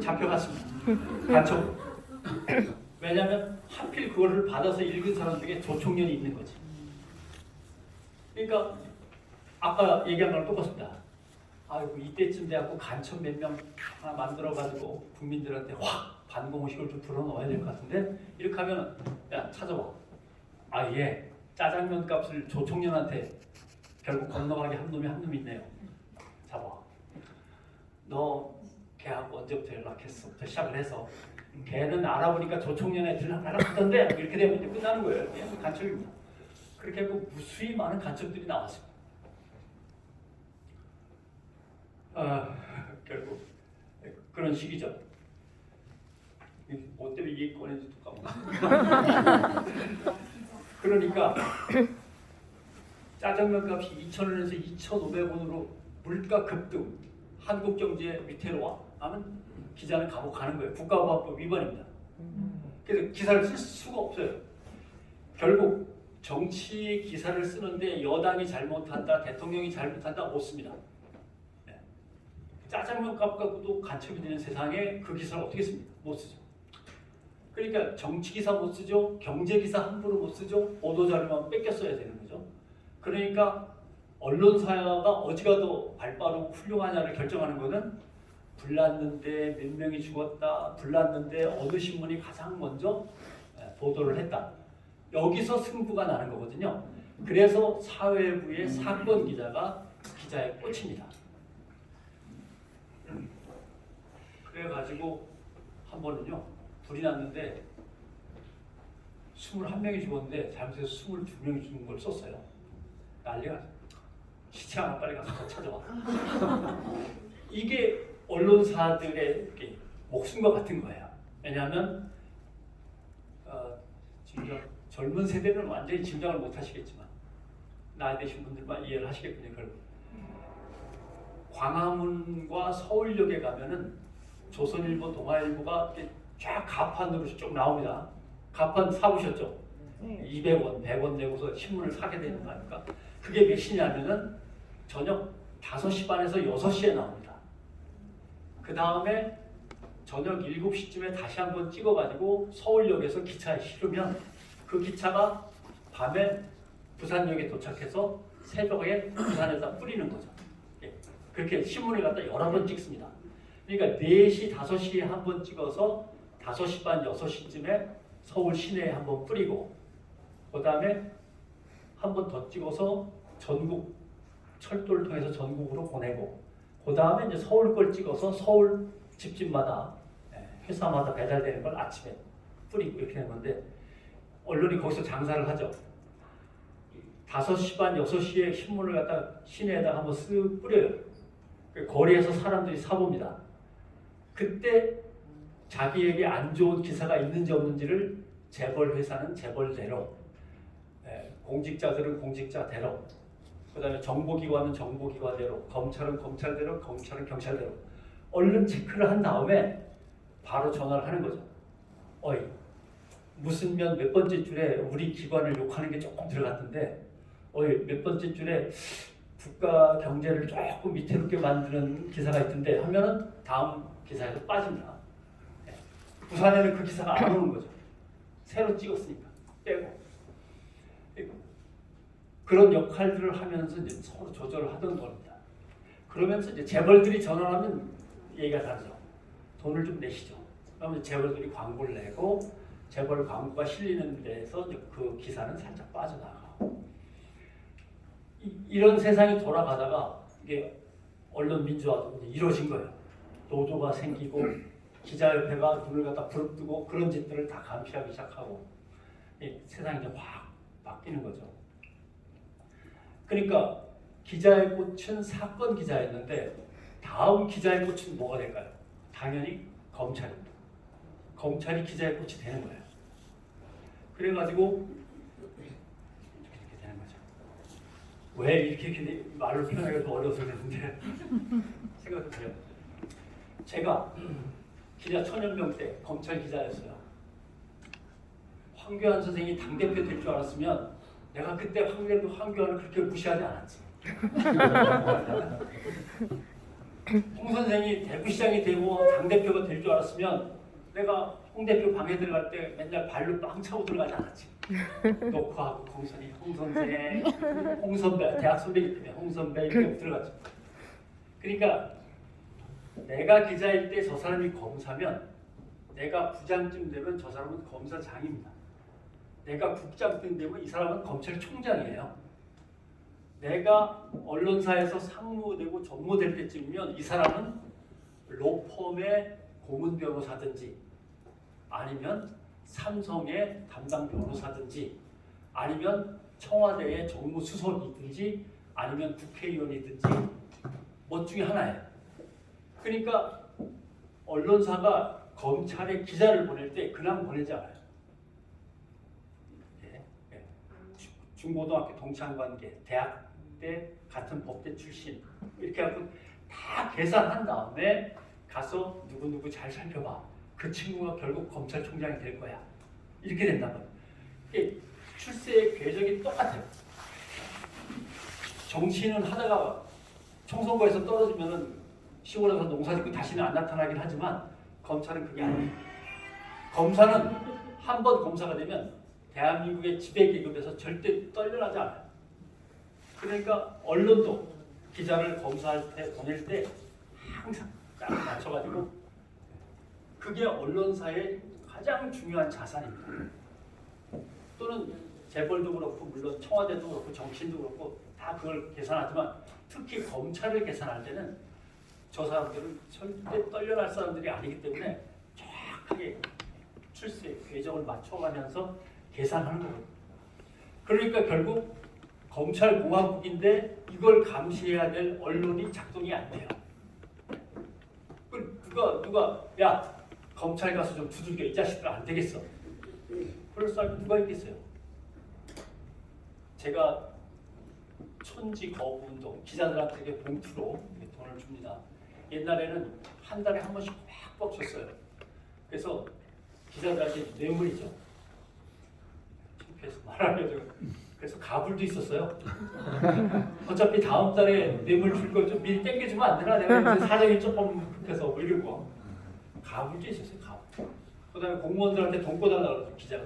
잡혀갔습니다. 간첩. 왜냐하면 하필 그거를 받아서 읽은 사람 중에 조총련이 있는 거지. 그러니까 아까 얘기한 거랑 똑같습니다. 아이고 이때쯤 돼갖고 간첩 몇 명 하나 만들어가지고 국민들한테 확 반공의식을 좀 불어넣어야 될 것 같은데 이렇게 하면 야 찾아봐. 아 예 짜장면 값을 조총련한테 결국 건너가게 한 놈이 있네요. 잡아. 너 걔하고 언제부터 연락했어?부터 시작을 해서 걔는 알아보니까 조총련에 들락날락하던데 이렇게 되면 이제 끝나는 거예요. 그냥 간첩입니다. 그렇게 하고 무수히 많은 간첩들이 나왔습니다. 결국 그런 식이죠. 뭐 때문에 이 얘기 꺼낸지도 까먹었어. 그러니까 짜장면 값이 2,000원에서 2,500원으로 물가 급등, 한국 경제 위태로 와 하면 기자는 감옥 가는 거예요. 국가보안법 위반입니다. 그래서 기사를 쓸 수가 없어요. 결국 정치 기사를 쓰는데 여당이 잘못한다, 대통령이 잘못한다 못 씁니다. 네. 짜장면 값 갖고도 간첩이 되는 세상에 그 기사를 어떻게 씁니까? 못 쓰죠. 그러니까 정치 기사 못 쓰죠, 경제 기사 함부로 못 쓰죠, 보도 자료만 뺏겨 써야 되는 거죠. 그러니까 언론사가 어디가 더 발빠르고 훌륭하냐를 결정하는 것은 불났는데 몇 명이 죽었다, 불났는데 어느 신문이 가장 먼저 보도를 했다. 여기서 승부가 나는 거거든요. 그래서 사회부의 사건 기자가 기자의 꽃입니다. 그래가지고 한 번은요 불이 났는데 21명이 죽었는데 잘못해서 22명이 죽은 걸 썼어요. 난리가 시체 하나 빨리 가서 찾아와. 이게 언론사들의 목숨과 같은 거예요. 왜냐하면 진짜 젊은 세대는 완전히 짐작을 못 하시겠지만 나이 드신 분들만 이해를 하시겠군요. 결국 광화문과 서울역에 가면은 조선일보, 동아일보가 쫙 가판으로 쭉 나옵니다. 가판 사보셨죠? 200원, 100원 내고서 신문을 사게 되는 거 아닙니까? 그게 몇 시냐면은 저녁 5시 반에서 6시에 나옵니다. 그 다음에 저녁 7시쯤에 다시 한번 찍어가지고 서울역에서 기차에 실으면 그 기차가 밤에 부산역에 도착해서 새벽에 부산에다 뿌리는 거죠. 그렇게 신문을 갖다 여러 번 찍습니다. 그러니까 4시, 5시에 한 번 찍어서 5시 반, 6시쯤에 서울 시내에 한 번 뿌리고 그 다음에 한 번 더 찍어서 전국 철도를 통해서 전국으로 보내고 그 다음에 이제 서울 걸 찍어서 서울 집집마다 회사마다 배달되는 걸 아침에 뿌리고 이렇게 하는 건데 언론이 거기서 장사를 하죠. 5시 반, 6시에 신문을 갖다 시내에다가 한번 쓱 뿌려요. 거리에서 사람들이 사봅니다. 그때 자기에게 안 좋은 기사가 있는지 없는지를 재벌 회사는 재벌대로, 공직자들은 공직자대로, 그 다음에 정보기관은 정보기관대로, 검찰은 검찰대로, 검찰은 경찰대로 얼른 체크를 한 다음에 바로 전화를 하는 거죠. 어이, 무슨 면 몇 번째 줄에 우리 기관을 욕하는 게 조금 들어갔던데 어이, 몇 번째 줄에 국가 경제를 조금 위태롭게 만드는 기사가 있던데 하면은 다음 기사에서 빠집니다. 부산에는 그 기사가 안 오는 거죠. 새로 찍었으니까 빼고 그런 역할들을 하면서 이제 서로 조절을 하던 겁니다. 그러면서 이제 재벌들이 전화하면 얘기가 다르죠. 돈을 좀 내시죠. 그러면 재벌들이 광고를 내고 재벌 광고가 실리는 데서 이제 그 기사는 살짝 빠져나가고 이런 세상이 돌아가다가 이게 언론 민주화도 이제 이루어진 거예요. 노조가 생기고 기자협회가 눈을 갖다 부릅뜨고 그런 짓들을 다 감시하기 시작하고 세상이 이제 확 바뀌는 거죠. 그러니까 기자의 꽃은 사건 기자였는데 다음 기자의 꽃은 뭐가 될까요? 당연히 검찰입니다. 검찰이 기자의 꽃이 되는 거예요. 그래가지고 이렇게 되는 거죠. 왜 이렇게 말로 표현하기가 좀 어려워서 그러는데 생각해보세요. 제가 기자 천연명 때 검찰 기자였어요. 황교안 선생이 당대표 될 줄 알았으면 내가 그때 황교안을 그렇게 무시하지 않았지. 홍 선생이 대구시장이 되고 당대표가 될 줄 알았으면 내가 홍 대표 방에 들어갈 때 맨날 발로 빵 차고 들어가지 않았지. 녹화하고 홍선이, 홍 선생, 홍 선배, 대학 선배이기 때문에 홍 선배 이렇게 들어갔죠. 그러니까 내가 기자일 때 저 사람이 검사면 내가 부장쯤 되면 저 사람은 검사장입니다. 내가 국장쯤 되면 이 사람은 검찰총장이에요. 내가 언론사에서 상무되고 전무될 때쯤이면 이 사람은 로펌의 고문 변호사든지 아니면 삼성의 담당 변호사든지 아니면 청와대의 정무수석이든지 아니면 국회의원이든지 뭐 중에 하나예요. 그러니까 언론사가 검찰에 기자를 보낼 때 그냥 보내지 않아요. 중고등학교 동창관계, 대학 때 같은 법대 출신 이렇게 하고 다 계산한 다음에 가서 누구누구 잘 살펴봐. 그 친구가 결국 검찰총장이 될 거야. 이렇게 된단 말이에요. 이게 출세의 궤적이 똑같아요. 정치인은 하다가 총선거에서 떨어지면은 시골에서 농사짓고 다시는 안 나타나긴 하지만 검찰은 그게 아니에요. 검사는 한 번 검사가 되면 대한민국의 지배계급에서 절대 떨려나지 않아요. 그러니까 언론도 기자를 검사할 때 보낼 때 항상 딱 맞춰가지고 그게 언론사의 가장 중요한 자산입니다. 또는 재벌도 그렇고 물론 청와대도 그렇고 정치인도 그렇고 다 그걸 계산하지만 특히 검찰을 계산할 때는 저 사람들은 절대 떨려날 사람들이 아니기 때문에 정확하게 출세 궤적을 맞춰가면서 계산하는 거거든요. 그러니까 결국 검찰공화국인데 이걸 감시해야 될 언론이 작동이 안 돼요. 누가 야 검찰 가서 좀 두들겨 이 자식들 안 되겠어. 그럴 사람이 누가 있겠어요? 제가 촌지 거부 운동 기자들한테 봉투로 돈을 줍니다. 옛날에는 한 달에 한 번씩 꽉 뻑쳤어요. 그래서 기자들한테 뇌물이죠. 창피해서 말하려고. 그래서 가불도 있었어요. 어차피 다음 달에 뇌물 줄 거 좀 미리 땡겨주면 안 되나? 내가 사정이 조금 급해서 올리고. 가불도 있었어요. 가불. 그 다음에 공무원들한테 돈 꿔달라고 그러죠. 기자가.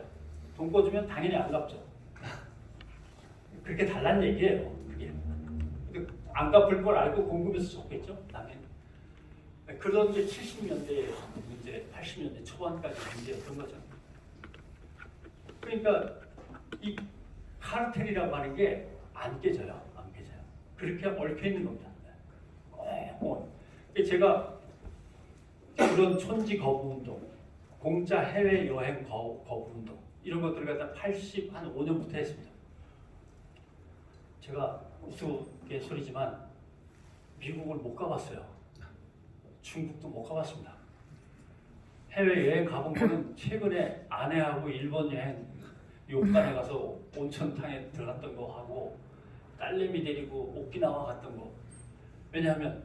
돈 꿔주면 당연히 안 갚죠. 그렇게 달란 얘기예요. 그게. 안 갚을 걸 알고 공금해서 줬겠죠, 당연히. 그런 게 70년대 문제, 80년대 초반까지 문제였던 거죠. 그러니까 이 카르텔이라고 하는 게 안 깨져요, 안 깨져요. 그렇게 얽혀 있는 겁니다. 제가 그런 촌지 거부 운동, 공짜 해외 여행 거부 운동 이런 것들을 갖다 85년부터 했습니다. 제가 우스갯소리지만 미국을 못 가봤어요. 중국도 못 가봤습니다. 해외 여행 가본 거는 최근에 아내하고 일본 여행 요칸에 가서 온천탕에 들어갔던 거 하고 딸내미 데리고 오키나와 갔던 거. 왜냐하면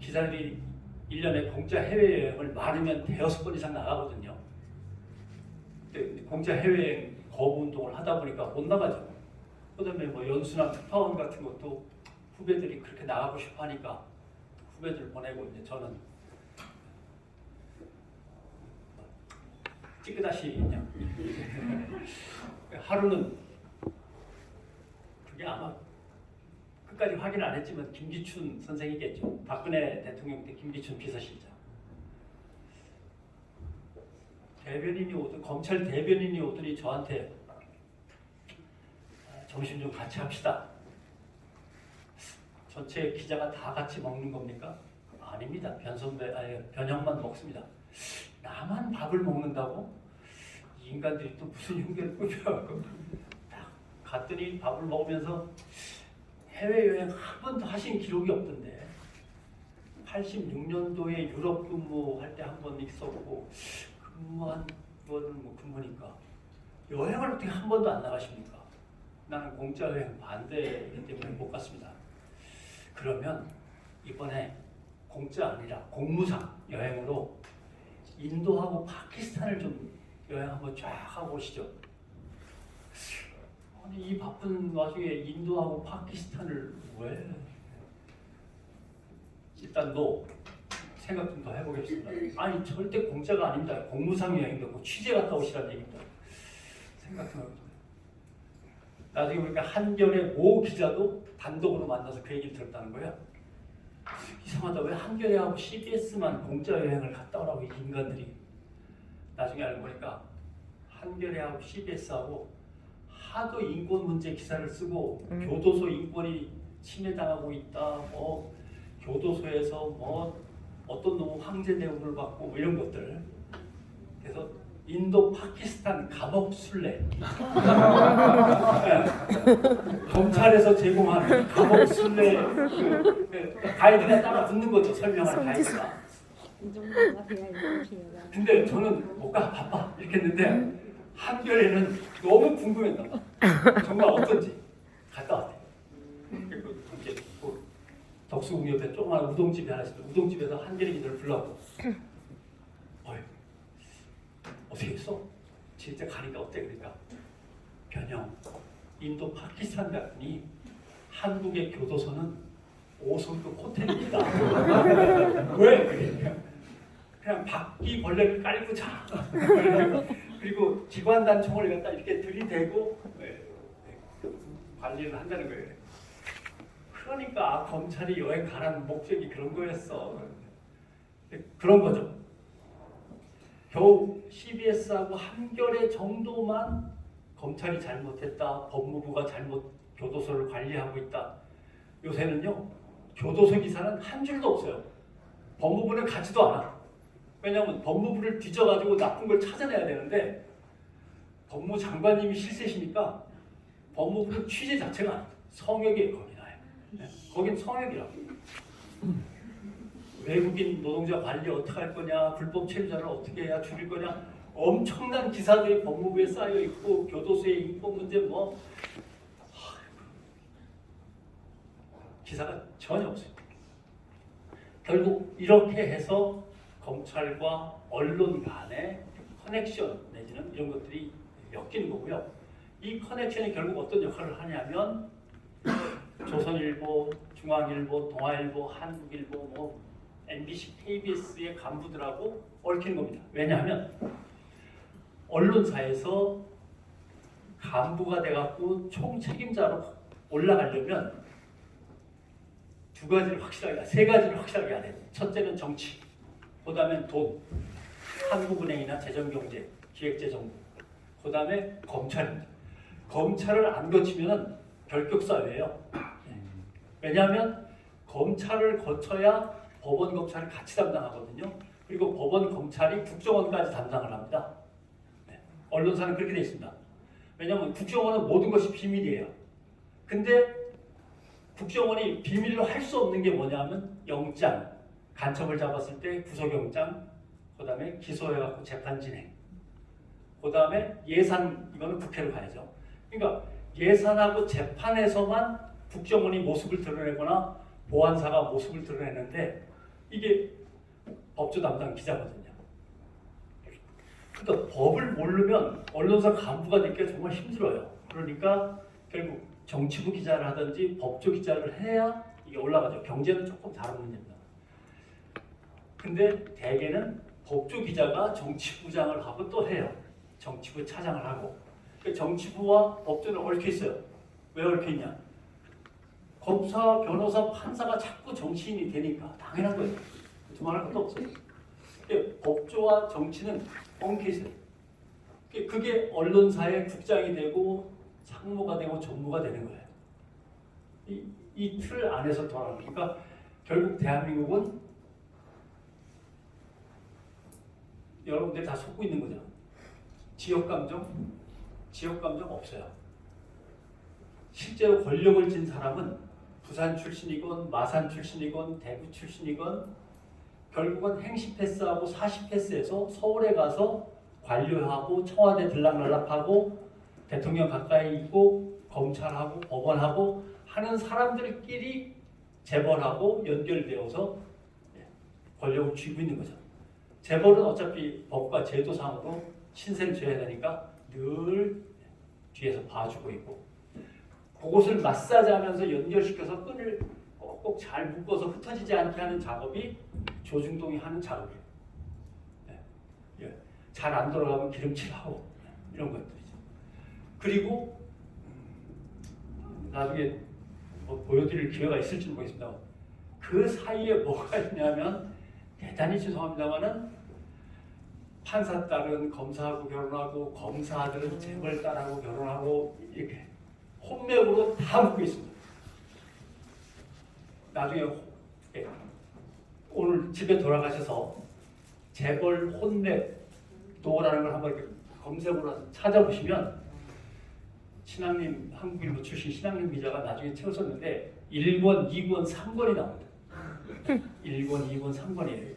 기자들이 1년에 공짜 해외여행을 많으면 5번 이상 나가거든요. 근데 공짜 해외여행 거부 운동을 하다 보니까 못 나가죠. 그다음에 뭐 연수나 특파원 같은 것도 후배들이 그렇게 나가고 싶어 하니까 후배들 보내고 이제 저는 찌그다시 그냥 하루는 그게 아마 끝까지 확인 안 했지만 김기춘 선생이겠죠. 박근혜 대통령 때 김기춘 비서실장. 대변인이 오든 검찰 대변인이 오더니 저한테 점심 좀 같이 합시다. 전체 기자가 다 같이 먹는 겁니까? 아닙니다. 변형만 먹습니다. 나만 밥을 먹는다고? 이 인간들이 또 무슨 흉계를 꾸며갖고 딱 갔더니 밥을 먹으면서 해외여행 한 번도 하신 기록이 없던데 86년도에 유럽 근무할 때 한 번 있었고 근무한 거는 뭐 근무니까 여행을 어떻게 한 번도 안 나가십니까? 나는 공짜 여행 반대이기 때문에 못 갔습니다. 그러면 이번에 공짜 아니라 공무상 여행으로 인도하고 파키스탄을 좀 여행 한번 쫙 하고 오시죠. 아니 이 바쁜 와중에 인도하고 파키스탄을 왜? 일단 생각 좀 더 해보겠습니다. 아니 절대 공짜가 아닙니다. 공무상 여행도 뭐 취재 갔다 오시라는 얘기입니다. 생각 좀 해보세요. 나중에 보니까 한겨레 모 기자도 단독으로 만나서 그 얘기를 들었다는 거예요. 이상하다. 왜 한겨레하고 CBS만 공짜 여행을 갔다 오라고 이 인간들이. 나중에 알고 보니까 한겨레하고 CBS하고 하도 인권 문제 기사를 쓰고 교도소 인권이 침해당하고 있다. 뭐 교도소에서 뭐 어떤 놈 황제 대우를 받고 뭐 이런 것들. 그래서 인도 파키스탄 감옥 순례. 검찰에서 제공하는 감옥 순례 가이드가 따라 붙는 거죠. 설명하는 가이드가. 근데 저는 못 가 바빠 이렇게 했는데 한겨레는 너무 궁금했나 봐. 정말 어떤지 갔다 왔대. 이렇게 덕수궁 옆에 조그만 우동집이 하나 있어요. 우동집에서 한겨레 기자를 불러고 어떻게 했어? 진짜 가니까 어때? 그러니까 변형 인도 파키스탄 같으니 한국의 교도소는 5성급 호텔입니다. 왜? 그냥 바퀴 벌레를 깔고 자. 그리고 기관단총을 갖다 이렇게 들이대고 관리를 한다는 거예요. 그러니까 검찰이 여행 가라는 목적이 그런 거였어. 그런 거죠. 겨우 CBS하고 한겨레 정도만 검찰이 잘못했다, 법무부가 잘못 교도소를 관리하고 있다. 요새는요 교도소 기사는 한 줄도 없어요. 법무부는 가지도 않아. 왜냐하면 법무부를 뒤져가지고 나쁜 걸 찾아내야 되는데 법무부 장관님이 실세시니까 법무부는 취재 자체가 성역이 거기 나요. 거긴 성역이라고. 외국인 노동자 관리 어떻게 할 거냐, 불법 체류자를 어떻게 해야 줄일 거냐, 엄청난 기사들이 법무부에 쌓여 있고 교도소의 인권 문제 뭐 기사가 전혀 없어요. 결국 이렇게 해서 검찰과 언론 간의 커넥션 내지는 이런 것들이 엮이는 거고요. 이 커넥션이 결국 어떤 역할을 하냐면 조선일보, 중앙일보, 동아일보, 한국일보, 뭐 MBC, KBS의 간부들하고 얽히는 겁니다. 왜냐하면 언론사에서 간부가 돼갖고 총책임자로 올라가려면 두 가지를 확실하게, 세 가지를 확실하게 해야 돼. 첫째는 정치, 그다음에 돈, 한국은행이나 재정경제, 기획재정부, 그다음에 검찰입니다. 검찰을 안 거치면은 결격 사회예요. 왜냐하면 검찰을 거쳐야 법원 검찰을 같이 담당하거든요. 그리고 법원 검찰이 국정원까지 담당을 합니다. 언론사는 그렇게 돼 있습니다. 왜냐하면 국정원은 모든 것이 비밀이에요. 근데 국정원이 비밀로 할 수 없는 게 뭐냐면 영장, 간첩을 잡았을 때 구속영장, 그다음에 기소해갖고 재판 진행, 그다음에 예산, 이거는 국회로 가야죠. 그러니까 예산하고 재판에서만 국정원이 모습을 드러내거나 보안사가 모습을 드러내는데 이게 법조 담당 기자거든요. 그러니까 법을 모르면 언론사 간부가 되기가 정말 힘들어요. 그러니까 결국 정치부 기자를 하든지 법조 기자를 해야 이게 올라가죠. 경제는 조금 다른 문제입니다. 근데 대개는 법조 기자가 정치부장을 하고 또 해요. 정치부 차장을 하고. 그러니까 정치부와 법조는 얽혀 있어요. 왜 얽혀 있냐? 검사, 변호사, 판사가 자꾸 정치인이 되니까 당연한 거예요. 두말할 것도 없어요. 법조와 정치는 엉켜 있어요. 그게 언론사의 국장이 되고 상무가 되고 전무가 되는 거예요. 이 틀 안에서 돌아가니까 그러니까 결국 대한민국은 여러분들이 다 속고 있는 거죠. 지역감정 없어요. 실제로 권력을 쥔 사람은 부산 출신이건 마산 출신이건 대구 출신이건 결국은 행시 패스하고 사시 패스해서 서울에 가서 관료하고 청와대 들락날락하고 대통령 가까이 있고 검찰하고 법원하고 하는 사람들끼리 재벌하고 연결되어서 권력을 쥐고 있는 거죠. 재벌은 어차피 법과 제도상으로 신세를 져야 되니까 늘 뒤에서 봐주고 있고 그것을 마사지하면서 연결시켜서 끈을 꼭꼭 잘 묶어서 흩어지지 않게 하는 작업이 조중동이 하는 작업이에요. 잘 안 돌아가면 기름칠하고 이런 것들이죠. 그리고 나중에 뭐 보여드릴 기회가 있을지 모르겠습니다. 그 사이에 뭐가 있냐면 대단히 죄송합니다만은 판사 딸은 검사하고 결혼하고 검사 아들은 재벌 딸하고 결혼하고 이렇게 혼맥으로 다 묶고 있습니다. 나중에 오늘 집에 돌아가셔서 재벌 혼맥 도라는 걸 한번 이렇게 검색으로 찾아보시면 신앙님 한국일보 출신 신앙님 기자가 나중에 책을 썼는데 1권, 2권, 3권이 나옵니다. 1권, 2권, 3권이에요.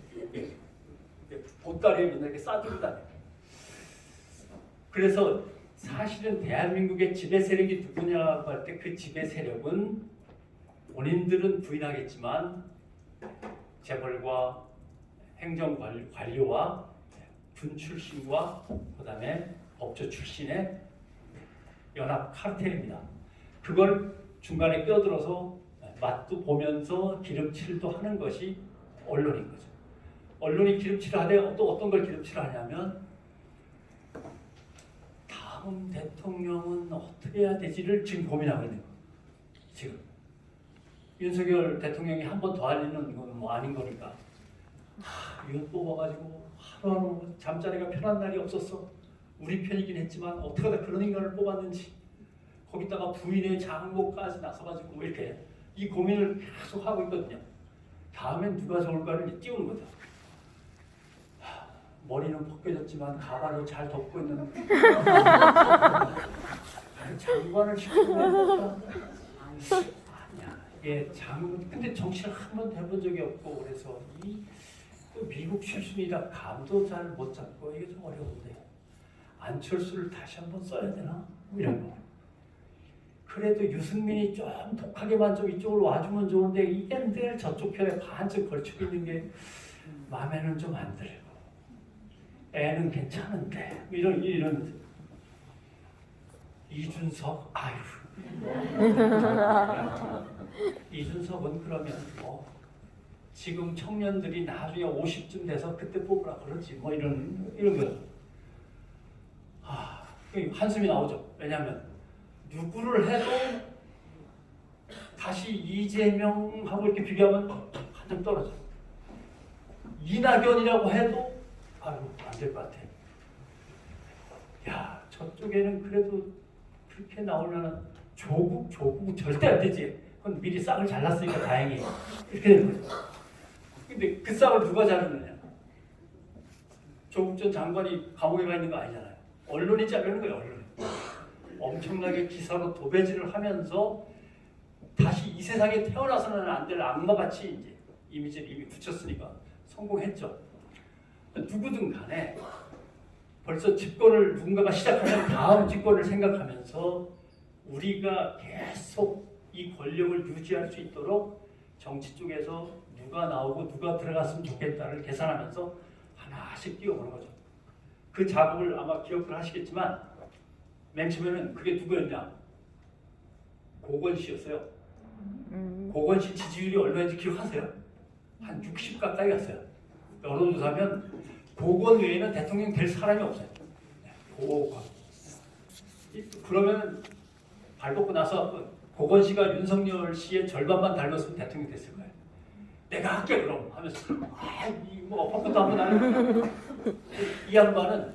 보따리에 맨날 이렇게 싸들고 다녀요. 그래서 사실은 대한민국의 지배 세력이 누구냐고 할 때 그 지배 세력은 본인들은 부인하겠지만 재벌과 행정관료와 군 출신과 그다음에 법조 출신의 연합 카르텔입니다. 그걸 중간에 끼어들어서 맛도 보면서 기름칠도 하는 것이 언론인 거죠. 언론이 기름칠을 하되 또 어떤 걸 기름칠을 하냐면 다음 대통령은 어떻게 해야 되지를 지금 고민하고 있는 거예요. 지금 윤석열 대통령이 한 번 더 하려는 건 뭐 아닌 거니까 이거 뽑아가지고 하루하루 잠자리가 편한 날이 없었어. 우리 편이긴 했지만 어떻게 하다 그런 인간을 뽑았는지 거기다가 부인의 장모까지 나서가지고 뭐 이렇게 이 고민을 계속 하고 있거든요. 다음엔 누가 좋을까를 띄우는 거죠. 머리는 벗겨졌지만 가발로 잘 덮고 있는 장관을 시키면 아니야. 예, 근데 정치를 한 번도 해본 적이 없고 그래서 또 미국 출신이라 감도 잘 못 잡고 이게 좀 어려운데 안철수를 다시 한번 써야 되나? 이런 거. 그래도 유승민이 좀 독하게만 좀 이쪽으로 와주면 좋은데 이게 늘 저쪽 편에 반쯤 걸치고 있는 게 마음에는 좀 안 들고 애는 괜찮은데 이런 이준석 아유 이준석은 그러면 뭐 지금 청년들이 나중에 50쯤 돼서 그때 뽑으라 그러지 뭐 이런 거 한숨이 나오죠. 왜냐하면 누구를 해도 다시 이재명하고 이렇게 비교하면 한점 떨어져. 이낙연이라고 해도 아유 안 될 것 같아. 야 저쪽에는 그래도 그렇게 나오려면 조국 절대 안 되지. 그건 미리 싹을 잘랐으니까 다행히 이렇게 되는 거죠. 근데 그 싹을 누가 자르느냐? 조국 전 장관이 감옥에 가 있는 거 아니잖아요. 언론이 자르는 거예요. 언론이. 엄청나게 기사로 도배질을 하면서 다시 이 세상에 태어나서는 안 될 악마같이 이제 이미지를 이미 붙였으니까 성공했죠. 누구든 간에 벌써 집권을 누군가가 시작하면 다음 집권을 생각하면서 우리가 계속 이 권력을 유지할 수 있도록 정치 쪽에서 누가 나오고 누가 들어갔으면 좋겠다를 계산하면서 하나씩 뛰어오는 거죠. 그 작업을 아마 기억을 하시겠지만 맨 처음에는 그게 누구였냐? 고건 씨였어요. 고건 씨 지지율이 얼마인지 기억하세요? 한 60 가까이 갔어요. 여론조사하면 고건 외에는 대통령 될 사람이 없어요. 고건. 그러면 발 뻗고 나서 고건 씨가 윤석열 씨의 절반만 닮았으면 대통령 됐을 거예요. 내가 할게 그럼 하면서 뭐 헛것도 한번 하는 이 양반은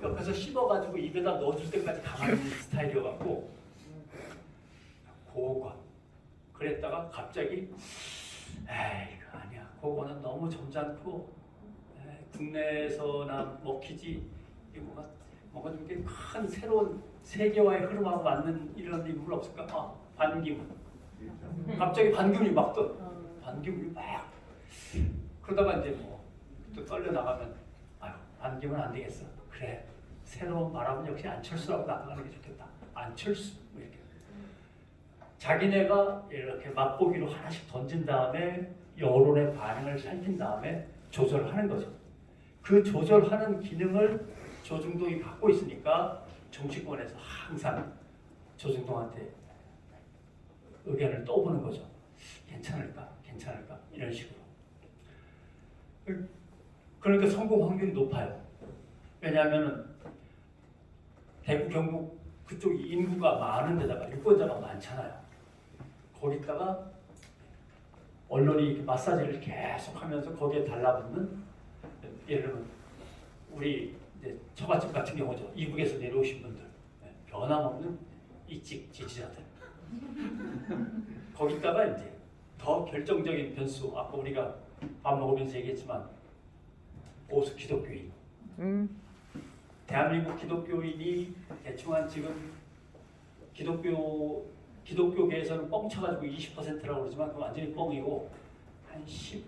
옆에서 씹어가지고 입에다 넣어줄 때까지 가만히 있는 스타일이어갖고 고건 그랬다가 갑자기 에이 이거 아니야 고건은 너무 점잖고 국내에서나 먹히지 뭔가 좀 이렇게 큰 새로운 세계화의 흐름하고 맞는 이런 인물 없을까? 아 반기문 갑자기 반기문이 막 떠. 반기문이 막 그러다가 이제 뭐 또 떨려 나가면 아유 반기문 안 되겠어. 그래 새로운 바람은 역시 안철수라고 나가는 게 좋겠다. 안철수 뭐 이렇게 자기네가 이렇게 맛보기로 하나씩 던진 다음에 여론의 반응을 살핀 다음에 조절을 하는 거죠. 그 조절하는 기능을 조중동이 갖고 있으니까 정치권에서 항상 조중동한테 의견을 떠보는 거죠. 괜찮을까? 이런 식으로. 그러니까 성공 확률이 높아요. 왜냐하면 대구 경북 그쪽 인구가 많은 데다가 유권자가 많잖아요. 거기다가 언론이 이렇게 마사지를 계속하면서 거기에 달라붙는 예를 들면 우리 이제 처갓집 같은 경우죠. 이북에서 내려오신 분들 변함없는 이직 지지자들. 거기다가 이제 더 결정적인 변수 아까 우리가 밥 먹으면서 얘기했지만 보수 기독교인. 대한민국 기독교인이 대충 한 지금 기독교계에서는 뻥쳐가지고 20%라고 그러지만 그건 완전히 뻥이고 한 10,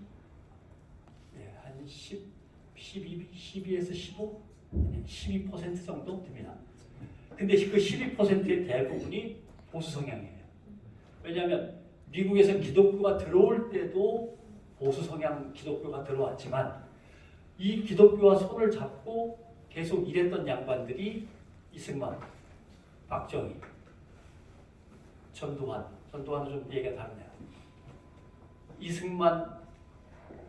한 12에서 15, 12% 정도 됩니다. 근데 그 12%의 대부분이 보수 성향이에요. 왜냐하면 미국에서 기독교가 들어올 때도 보수 성향 기독교가 들어왔지만 이 기독교와 손을 잡고 계속 일했던 양반들이 이승만, 박정희, 전두환은 좀 얘기가 다르네요. 이승만,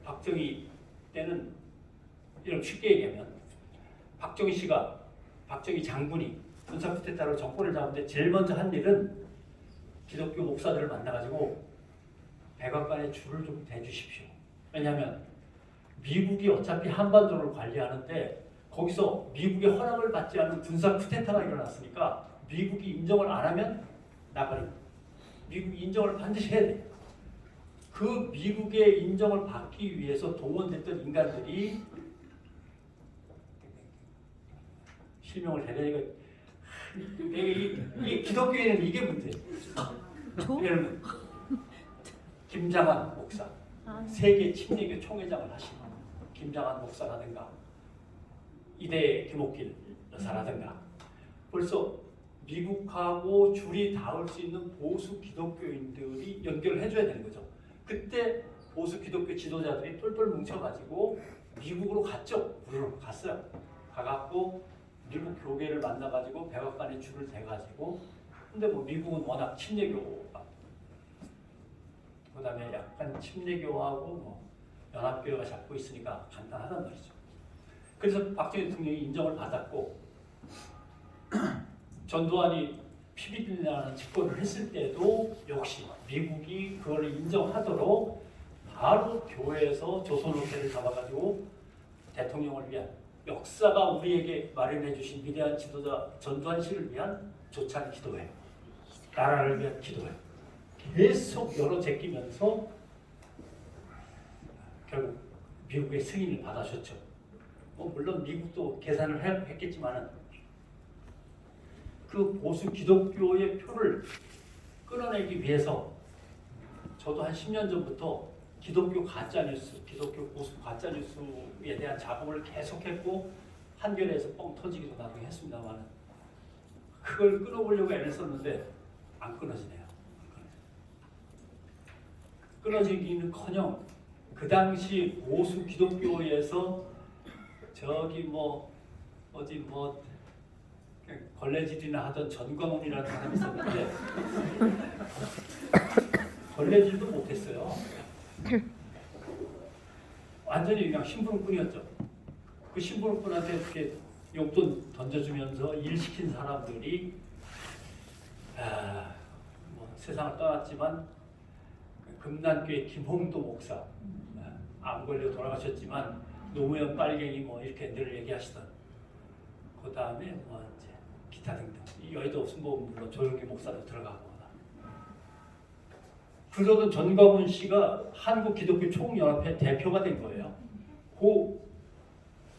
박정희 때는 이런 쉽게 얘기하면 박정희 장군이 군사 쿠데타로 정권을 잡는데 제일 먼저 한 일은 기독교 목사들을 만나가지고 백악관에 줄을 좀 대주십시오. 왜냐하면 미국이 어차피 한반도를 관리하는데 거기서 미국의 허락을 받지 않은 군사 쿠데타가 일어났으니까 미국이 인정을 안 하면 나가리. 미국이 인정을 반드시 해야 돼. 그 미국의 인정을 받기 위해서 동원됐던 인간들이 실명을 해내니까 이 기독교에는 이게 문제예요. 예를 김장한 목사, 세계 침례교 총회장을 하신 김장한 목사라든가 이대 김옥길 여사라든가 벌써 미국하고 줄이 닿을 수 있는 보수 기독교인들이 연결을 해줘야 되는 거죠. 그때 보수 기독교 지도자들이 똘똘 뭉쳐가지고 미국으로 갔죠. 우르르 갔어요. 가갖고 미국 교계를 만나가지고 백악관에 줄을 대가지고 근데 뭐 미국은 워낙 침례교가 그다음에 약간 침례교하고 뭐 연합교회가 잡고 있으니까 간단하단 말이죠. 그래서 박정희 대통령이 인정을 받았고 전두환이 필리핀이라는 집권을 했을 때도 역시 미국이 그걸 인정하도록 바로 교회에서 조선호텔을 잡아가지고 대통령을 위한 역사가 우리에게 마련해 주신 위대한 지도자 전두환 씨를 위한 조찬 기도회, 나라를 위한 기도회 계속 열어 제끼면서 결국 미국의 승인을 받아줬죠. 물론 미국도 계산을 했겠지만은 그 보수 기독교의 표를 끌어내기 위해서 저도 한 10년 전부터 기독교 가짜뉴스, 기독교 보수 가짜뉴스에 대한 작업을 계속했고 한겨레에서 뻥 터지기도 나중에 했습니다만 그걸 끊어보려고 애를 썼는데 안 끊어지네요. 끊어지기는커녕 그 당시 보수 기독교에서 저기 어디 걸레질이나 하던 전광훈이라는 사람이 있었는데 걸레질도 못했어요. 완전히 그냥 심부름꾼이었죠. 그 심부름꾼한테 이렇게 용돈 던져주면서 일 시킨 사람들이 세상을 떠났지만 금난교회 김홍도 목사, 암 걸려 돌아가셨지만 노무현 빨갱이 이렇게 늘 얘기하시던, 그 다음에 이제 기타 등등 여의도 없으면 물론 조용기 목사도 들어가고. 그러던 전광훈 씨가 한국 기독교 총연합회 대표가 된 거예요. 그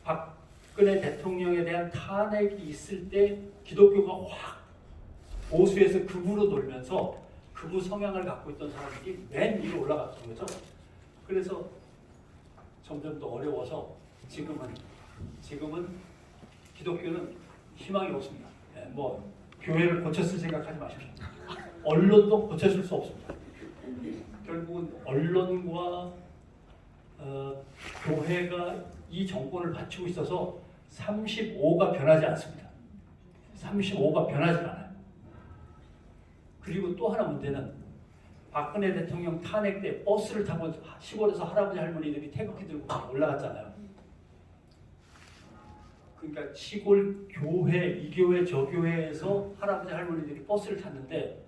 박근혜 대통령에 대한 탄핵이 있을 때 기독교가 확 보수에서 극우로 돌면서 극우 성향을 갖고 있던 사람들이 맨 위로 올라갔던 거죠. 그래서 점점 더 어려워서 지금은 기독교는 희망이 없습니다. 교회를 고쳤을 생각하지 마십시오. 언론도 고쳤을 수 없습니다. 결국은 언론과 교회가 이 정권을 받치고 있어서 35가 변하지 않습니다. 35가 변하지 않아요. 그리고 또 하나 문제는 박근혜 대통령 탄핵 때 버스를 타고 시골에서 할아버지 할머니들이 태극기 들고 올라갔잖아요. 그러니까 시골 교회, 이 교회, 저 교회에서 할아버지 할머니들이 버스를 탔는데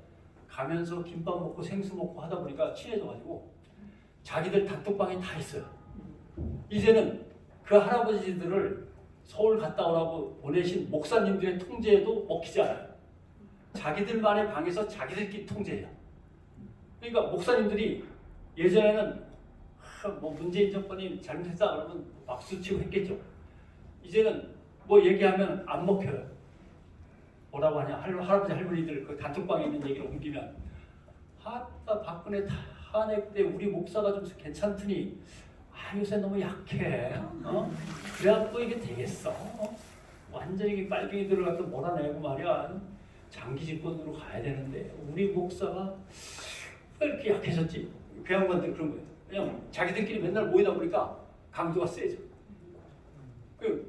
가면서 김밥 먹고 생수 먹고 하다 보니까 친해져가지고 자기들 단톡방에 다 있어요. 이제는 그 할아버지들을 서울 갔다 오라고 보내신 목사님들의 통제에도 먹히지 않아요. 자기들만의 방에서 자기들끼리 통제해요. 그러니까 목사님들이 예전에는 문재인 정권이 잘못했다 그러면 박수치고 했겠죠. 이제는 얘기하면 안 먹혀요. 뭐라고 하냐, 할아버지 할머니들 그 단톡방에 있는 얘기를 옮기면 박근혜 탄핵 때 우리 목사가 좀 괜찮더니 요새 너무 약해. 그래갖고 이게 되겠어. 완전히 빨갱이들을 갖다 몰아내고 말이야. 장기 집권으로 가야 되는데 우리 목사가 왜 이렇게 약해졌지? 그 양반들 그런 거예요. 왜냐면 자기들끼리 맨날 모이다 보니까 강도가 세죠. 그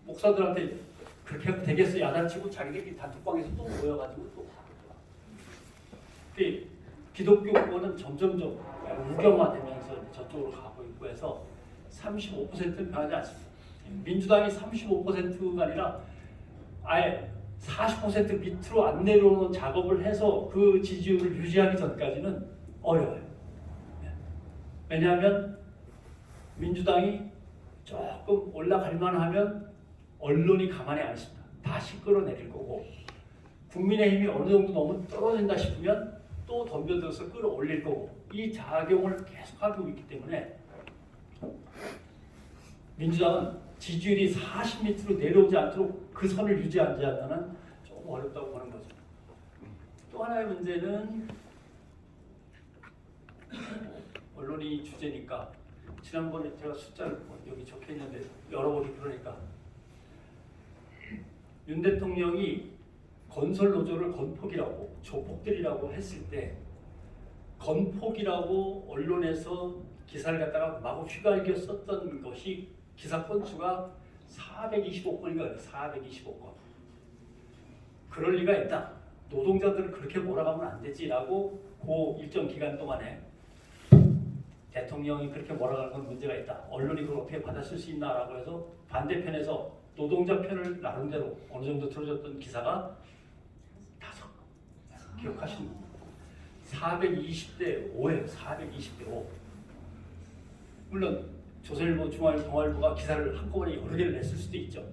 목사들한테 그렇게 하면 되겠어 야단치고 자기들끼리 단톡방에서 또 모여가지고 또 하고. 기독교권은 점점점 우경화되면서 저쪽으로 가고 있고 해서 35%는 변하지 않습니다. 민주당이 35%가 아니라 아예 40% 밑으로 안 내려오는 작업을 해서 그 지지율을 유지하기 전까지는 어려워요. 왜냐하면 민주당이 조금 올라갈 만하면 언론이 가만히 안 있습니다. 다시 끌어내릴 거고 국민의힘이 어느 정도 너무 떨어진다 싶으면 또 덤벼들어서 끌어올릴 거고 이 작용을 계속하고 있기 때문에 민주당은 지지율이 40 밑으로 내려오지 않도록 그 선을 유지하지 않는 조금 어렵다고 보는 거죠. 또 하나의 문제는 언론이 주제니까 지난번에 제가 숫자를 여기 적혀 있는데 열어보기 그러니까 윤 대통령이 건설 노조를 건폭이라고 조폭들이라고 했을 때 건폭이라고 언론에서 기사를 갖다가 마구 휘갈겨 썼던 것이 기사 건수가 425건인가 425건. 그럴 리가 있다. 노동자들을 그렇게 몰아가면 안 되지라고 그 일정 기간 동안에 대통령이 그렇게 몰아가는 건 문제가 있다. 언론이 그걸 어떻게 받아쓸 수 있나라고 해서 반대편에서 노동자 편을 나름대로 어느 정도 들어줬던 기사가 기억하시는 분. 420대 5예요. 420대 5. 물론 조선일보, 중앙일보, 동아일보가 기사를 한꺼번에 여러 개를 냈을 수도 있죠.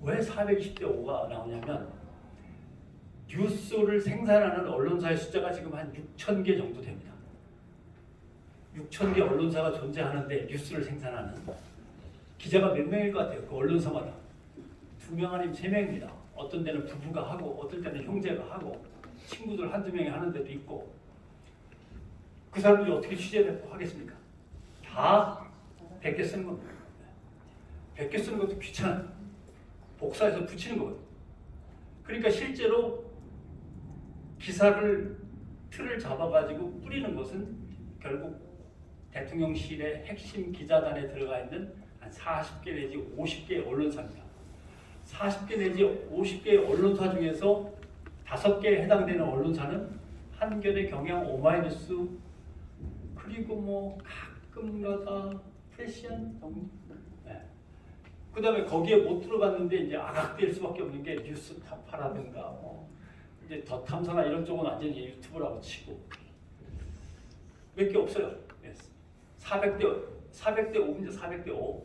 왜 420대 5가 나오냐면 뉴스를 생산하는 언론사의 숫자가 지금 한 6천 개 정도 됩니다. 6천 개 언론사가 존재하는데 뉴스를 생산하는 기자가 몇 명일 것 같아요. 그 언론사마다 2명 아니면 3명입니다. 어떤 데는 부부가 하고 어떤 때는 형제가 하고 친구들 한두 명이 하는 데도 있고 그 사람들이 어떻게 취재를 하겠습니까? 다 100개 쓰는 겁니다. 100개 쓰는 것도 귀찮아요. 복사해서 붙이는 거거든요. 그러니까 실제로 기사를 틀을 잡아가지고 뿌리는 것은 결국 대통령실의 핵심 기자단에 들어가 있는 한 40개 내지 50개의 언론사입니다. 40개 내지 50개의 언론사 중에서 5개에 해당되는 언론사는 한겨레, 경향, 오마이뉴스 그리고 뭐 가끔가다 프레시안 정도. 네. 그다음에 거기에 못 들어갔는데 이제 아각될 수밖에 없는 게 뉴스타파라든가 뭐 이제 더 탐사나 이런 쪽은 완전히 유튜브라고 치고 몇 개 없어요. 400대 5입니다. 400대 5.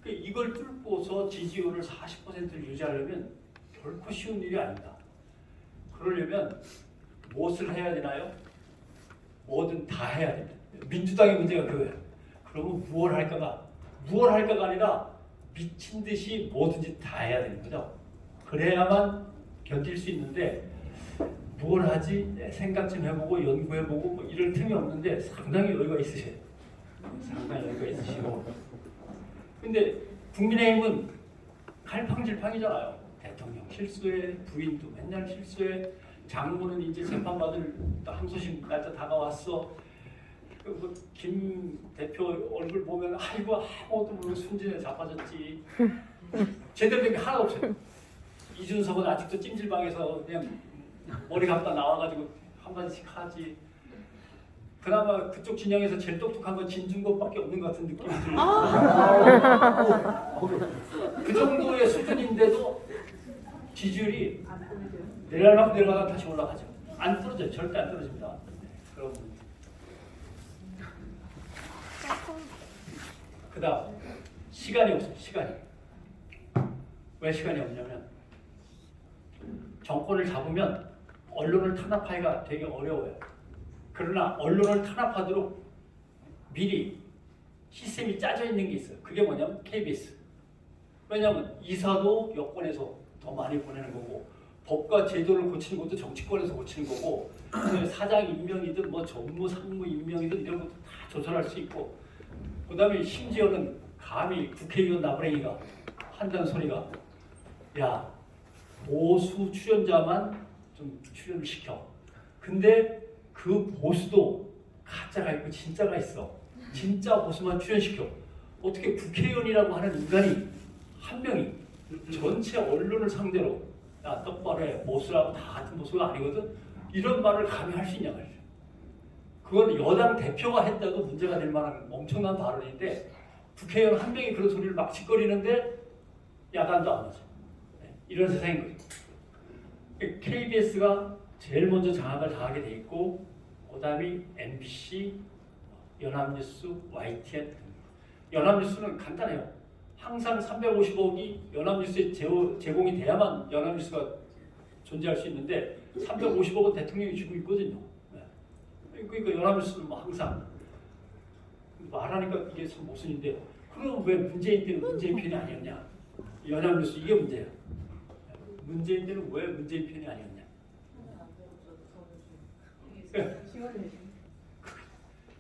이걸 뚫고서 지지율을 40%를 유지하려면 결코 쉬운 일이 아닙니다. 그러려면 무엇을 해야 되나요? 뭐든 다 해야 됩니다. 민주당의 문제가 그거예요. 그러면 무엇을 할까가 아니라 미친 듯이 뭐든지 다 해야 되는 거죠. 그래야만 견딜 수 있는데 뭘 하지? 생각 좀 해보고 연구해보고 뭐 이럴 틈이 없는데 상당히 여유가 있으세요. 상당히 여유가 있으시고. 근데 국민의힘은 갈팡질팡이잖아요. 대통령 실수해, 부인도 맨날 실수해, 장모는 이제 재판받을 항소심 날짜 다가왔어. 김 대표 얼굴 보면 아이고 아무것도 모르고 순진해 자빠졌지. 제대로 된 게 하나 없어요. 이준석은 아직도 찜질방에서 그냥 머리 감다 나와가지고 한마디씩 하지. 그나마 그쪽 진영에서 제일 똑똑한 건 진중권밖에 없는 것 같은 느낌이 들어요. 그 정도의 수준인데도 지지율이 내려가면 내려가다 다시 올라가죠. 안 떨어져요. 절대 안 떨어집니다. 그럼 그다음 시간이 없어요. 시간이. 왜 시간이 없냐면 정권을 잡으면 언론을 탄압하기가 되게 어려워요. 그러나 언론을 탄압하도록 미리 시스템이 짜져 있는 게 있어요. 그게 뭐냐면 KBS. 왜냐하면 이사도 여권에서 더 많이 보내는 거고 법과 제도를 고치는 것도 정치권에서 고치는 거고 사장 임명이든 뭐 전무 상무 임명이든 이런 것도 다 조절할 수 있고 그 다음에 심지어는 감히 국회의원 나부랭이가 한다는 소리가 야 보수 출연자만 좀 출연을 시켜. 근데 그 보수도 가짜가 있고 진짜가 있어. 진짜 보수만 출연시켜. 어떻게 국회의원이라고 하는 인간이 한 명이 전체 언론을 상대로 야 똑바로 해. 보수라고 다 같은 보수가 아니거든. 이런 말을 감히 할 수 있냐 말이죠. 그건 여당 대표가 했다도 문제가 될 만한 엄청난 발언인데 국회의원 한 명이 그런 소리를 막 짓거리는데 야단도 안 하죠. 이런 세상인 거죠. KBS가 제일 먼저 장악을 당하게 돼 있고 그다음이 MBC, 연합뉴스, YTN. 연합뉴스는 간단해요. 항상 350억이 연합뉴스에 제공이 돼야만 연합뉴스가 존재할 수 있는데 350억은 대통령이 주고 있거든요. 그러니까 연합뉴스는 뭐 항상 말하니까 이게 참 모순인데 그럼 왜 문재인 때는 문재인 편이 아니었냐? 연합뉴스 이게 문제예요. 문재인 때는 왜 문재인 편이 아니었냐?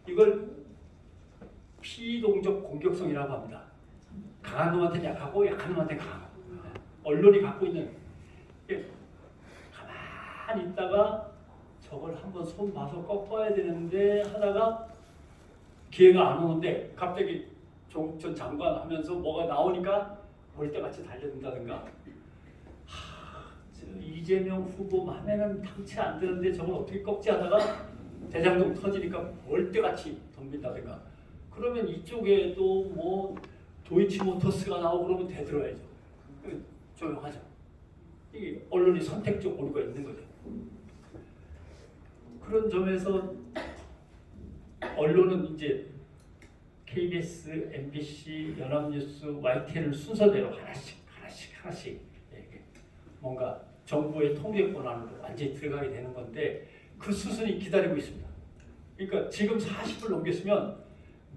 이걸 피동적 공격성이라고 합니다. 강한 놈한테는 약하고 약한 놈한테는 강하고 언론이 갖고 있는 가만히 있다가 저걸 한번 손 봐서 꺾어야 되는데 하다가 기회가 안 오는데 갑자기 조국 장관 하면서 뭐가 나오니까 벌떼같이 달려든다든가 이재명 후보 맘에는 당치 안 드는데 저걸 어떻게 꺾지 하다가 대장동 터지니까 벌떼같이 덤빈다든가 그러면 이쪽에도 뭐 도이치모터스가 나오고 그러면 대들어야죠. 조용하죠. 이게 언론이 선택적 오류가 있는 거죠. 그런 점에서 언론은 이제 KBS, MBC, 연합뉴스, YTN을 순서대로 하나씩 이렇게 뭔가 정부의 통제권 안으로 완전히 들어가게 되는 건데 그 수순이 기다리고 있습니다. 그러니까 지금 40을 넘겼으면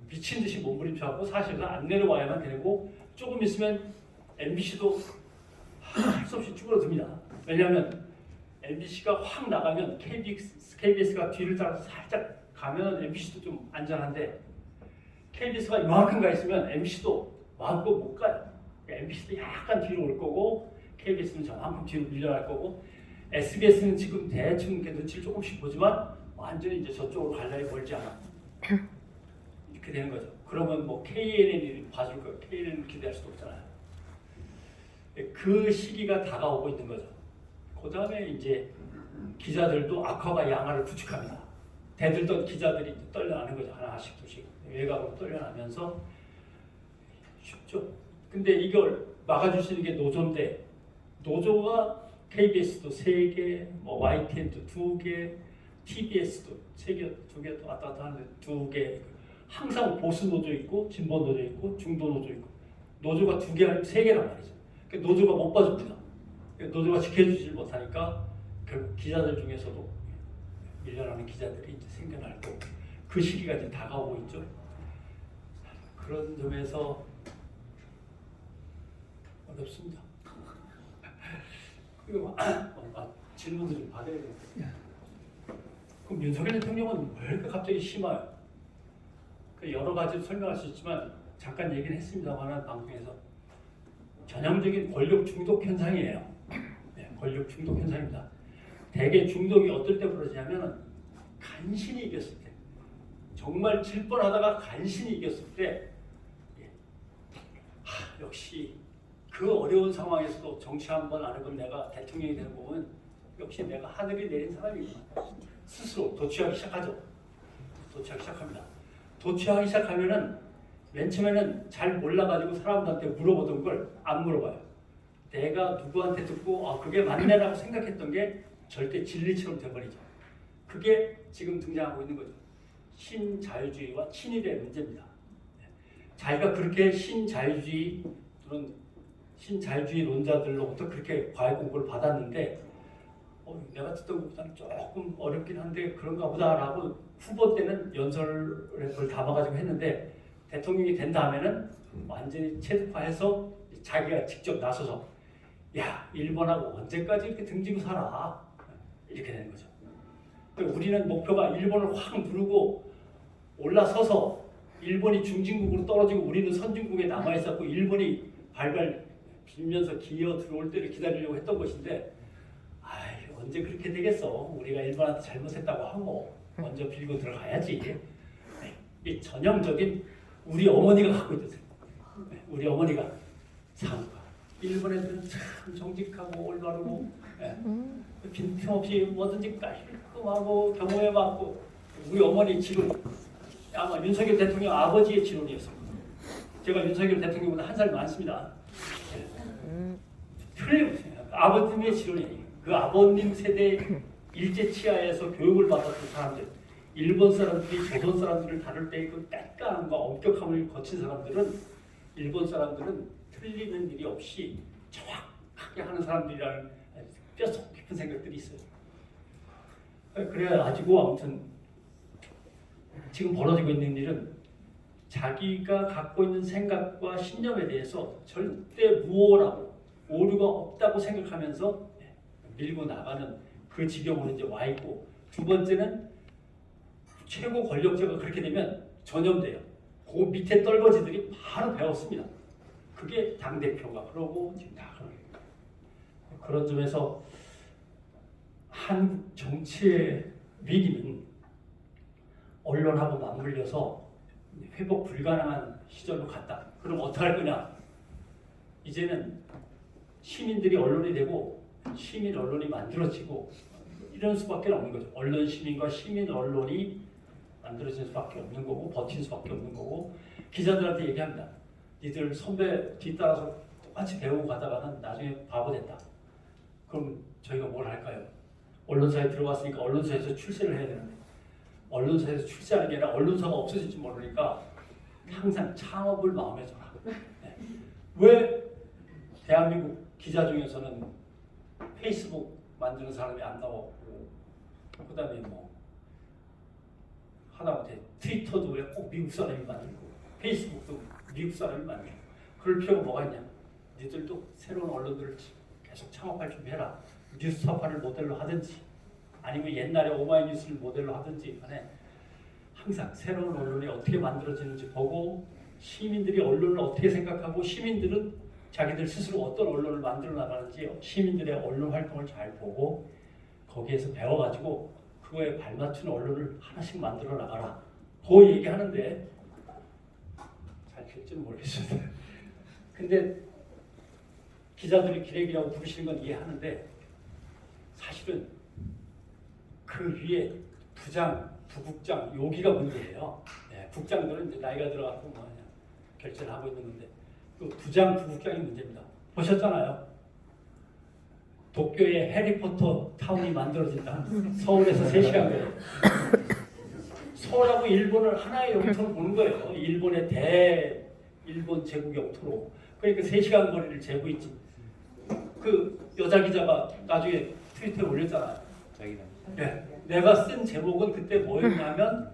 미친 듯이 몸부림쳐갖고 사실은 안 내려와야만 되고 조금 있으면 MBC도 할 수 없이 쭈그러듭니다. 왜냐하면 MBC가 확 나가면 KBS가 뒤를 따라서 살짝 가면 MBC도 좀 안전한데 KBS가 이만큼 가 있으면 MBC도 마음껏 못 가요. MBC도 약간 뒤로 올 거고 KBS는 저만큼 뒤로 밀려날 거고 SBS는 지금 대충 눈치를 조금씩 보지만 완전히 이제 저쪽으로 갈 날이 멀지 않아. 이렇게 되는 거죠. 그러면 뭐 KNN이 봐줄 거예요. KNN을 기대할 수도 없잖아요. 그 시기가 다가오고 있는 거죠. 그 다음에 이제 기자들도 악화가 양화를 구축합니다. 대들던 기자들이 떨려나는 거죠. 하나씩 두씩 외곽으로 떨려나면서 쉽죠. 근데 이걸 막아줄 수 있는 게 노조인데 노조가 KBS도 3개, 뭐 YTN도 2개, TBS도 3개, 2개 또 왔다 갔다 하는데 2개. 항상 보수 노조 있고 진보 노조 있고 중도 노조 있고 노조가 2개, 3개란 말이죠. 그러니까 노조가 못 봐줍니다. 그러니까 노조가 지켜주지 못하니까 결국 기자들 중에서도 밀려나는 기자들이 이제 생겨나고 그 시기가 이제 다가오고 있죠. 그런 점에서 어렵습니다. 그리고 질문들 좀 받아야 되겠다. 그럼 윤석열 대통령은 왜 이렇게 갑자기 심해요? 여러 가지로 설명할 수 있지만 잠깐 얘기는 했습니다만 방송에서 전형적인 권력 중독 현상이에요. 네, 권력 중독 현상입니다. 대개 중독이 어떨 때 벌어지냐면 간신히 이겼을 때, 정말 질 뻔하다가 간신히 이겼을 때, 역시 그 어려운 상황에서도 정치 한번 안 해본 내가 대통령이 되는 부분 역시 내가 하늘이 내린 사람이구나. 스스로 도취하기 시작하죠. 도취하기 시작합니다. 도취하기 시작하면은 맨 처음에는 잘 몰라가지고 사람들한테 물어보던 걸 안 물어봐요. 내가 누구한테 듣고 그게 맞네라고 생각했던 게 절대 진리처럼 돼버리죠. 그게 지금 등장하고 있는 거죠. 신자유주의와 친일의 문제입니다. 자기가 그렇게 신자유주의 론자들로부터 그렇게 과외 공부를 받았는데 내가 듣던 것보다는 조금 어렵긴 한데 그런가 보다라고 후보 때는 연설을 그걸 담아가지고 했는데 대통령이 된 다음에는 완전히 체득화해서 자기가 직접 나서서 야 일본하고 언제까지 이렇게 등지고 살아 이렇게 되는 거죠. 그러니까 우리는 목표가 일본을 확 누르고 올라서서 일본이 중진국으로 떨어지고 우리는 선진국에 남아있었고 일본이 발발 빌면서 기어 들어올 때를 기다리려고 했던 것인데 언제 그렇게 되겠어. 우리가 일본한테 잘못했다고 하고 먼저 빌고 들어가야지. 이 전형적인 우리 어머니가 갖고 있는 생각. 우리 어머니가 상과 일본 애들은 참 정직하고 올바르고 빈틈없이 뭐든지 깔끔하고 경호해 받고 우리 어머니 지론 아마 윤석열 대통령 아버지의 지론이었습니다. 제가 윤석열 대통령보다 한 살 많습니다. 틀림없어요. 아버님의 지론이에요. 그 아버님 세대 일제 치하에서 교육을 받았던 사람들, 일본 사람들이 조선 사람들을 다룰 때 그 깐깐함과 엄격함을 거친 사람들은 일본 사람들은 틀리는 일이 없이 정확하게 하는 사람들이라는 뼛속 깊은 생각들이 있어요. 그래가지고 아무튼 지금 벌어지고 있는 일은 자기가 갖고 있는 생각과 신념에 대해서 절대 무오라고 오류가 없다고 생각하면서 밀고 나가는 그 지경으로 이제 와 있고 두 번째는 최고 권력자가 그렇게 되면 전염돼요. 그 밑에 떨거지들이 바로 배웠습니다. 그게 당대표가 그러고 지금 다 그러는 거예요. 그런 점에서 한국 정치의 위기는 언론하고 맞물려서 회복 불가능한 시절로 갔다. 그럼 어떻게 할 거냐? 이제는 시민들이 언론이 되고 시민 언론이 만들어지고 이런 수밖에 없는 거죠. 언론 시민과 시민 언론이 만들어질 수밖에 없는 거고 버틸 수밖에 없는 거고 기자들한테 얘기합니다. 니들 선배 뒤따라서 똑같이 배우고 가다가는 나중에 바보 된다. 그럼 저희가 뭘 할까요? 언론사에 들어갔으니까 언론사에서 출세를 해야 되는데 언론사에서 출세하는 게 아니라 언론사가 없어질지 모르니까 항상 창업을 마음에 둬라. 네. 왜 대한민국 기자 중에서는 페이스북 만드는 사람이 안 나왔고 그다음에 뭐 하다못해 트위터도 왜 꼭 미국 사람이 만들고 페이스북도 미국 사람이 만들고 그럴 필요가 뭐가 있냐. 니들도 새로운 언론들을 계속 창업할 준비해라. 뉴스타파를 모델로 하든지 아니면 옛날에 오마이뉴스를 모델로 하든지 간에 항상 새로운 언론이 어떻게 만들어지는지 보고 시민들이 언론을 어떻게 생각하고 시민들은 자기들 스스로 어떤 언론을 만들어 나가는지 시민들의 언론 활동을 잘 보고 거기에서 배워가지고 그거에 발맞춘 언론을 하나씩 만들어 나가라. 그 얘기하는데 잘 될지는 모르겠어요. 근데 기자들이 기레기라고 부르시는 건 이해하는데 사실은 그 위에 부장, 부국장 여기가 문제예요. 네, 국장들은 이제 나이가 들어가고 뭐 그냥 결제를 하고 있는 건데 그 부장, 부국장이 문제입니다. 보셨잖아요. 도쿄에 해리포터 타운이 만들어진다. 서울에서 3시간 거리. 서울하고 일본을 하나의 영토로 보는 거예요. 일본의 일본 제국 영토로. 그러니까 3시간 거리를 재고 있지. 그 여자 기자가 나중에 트위터에 올렸잖아요. 네, 내가 쓴 제목은 그때 뭐였냐면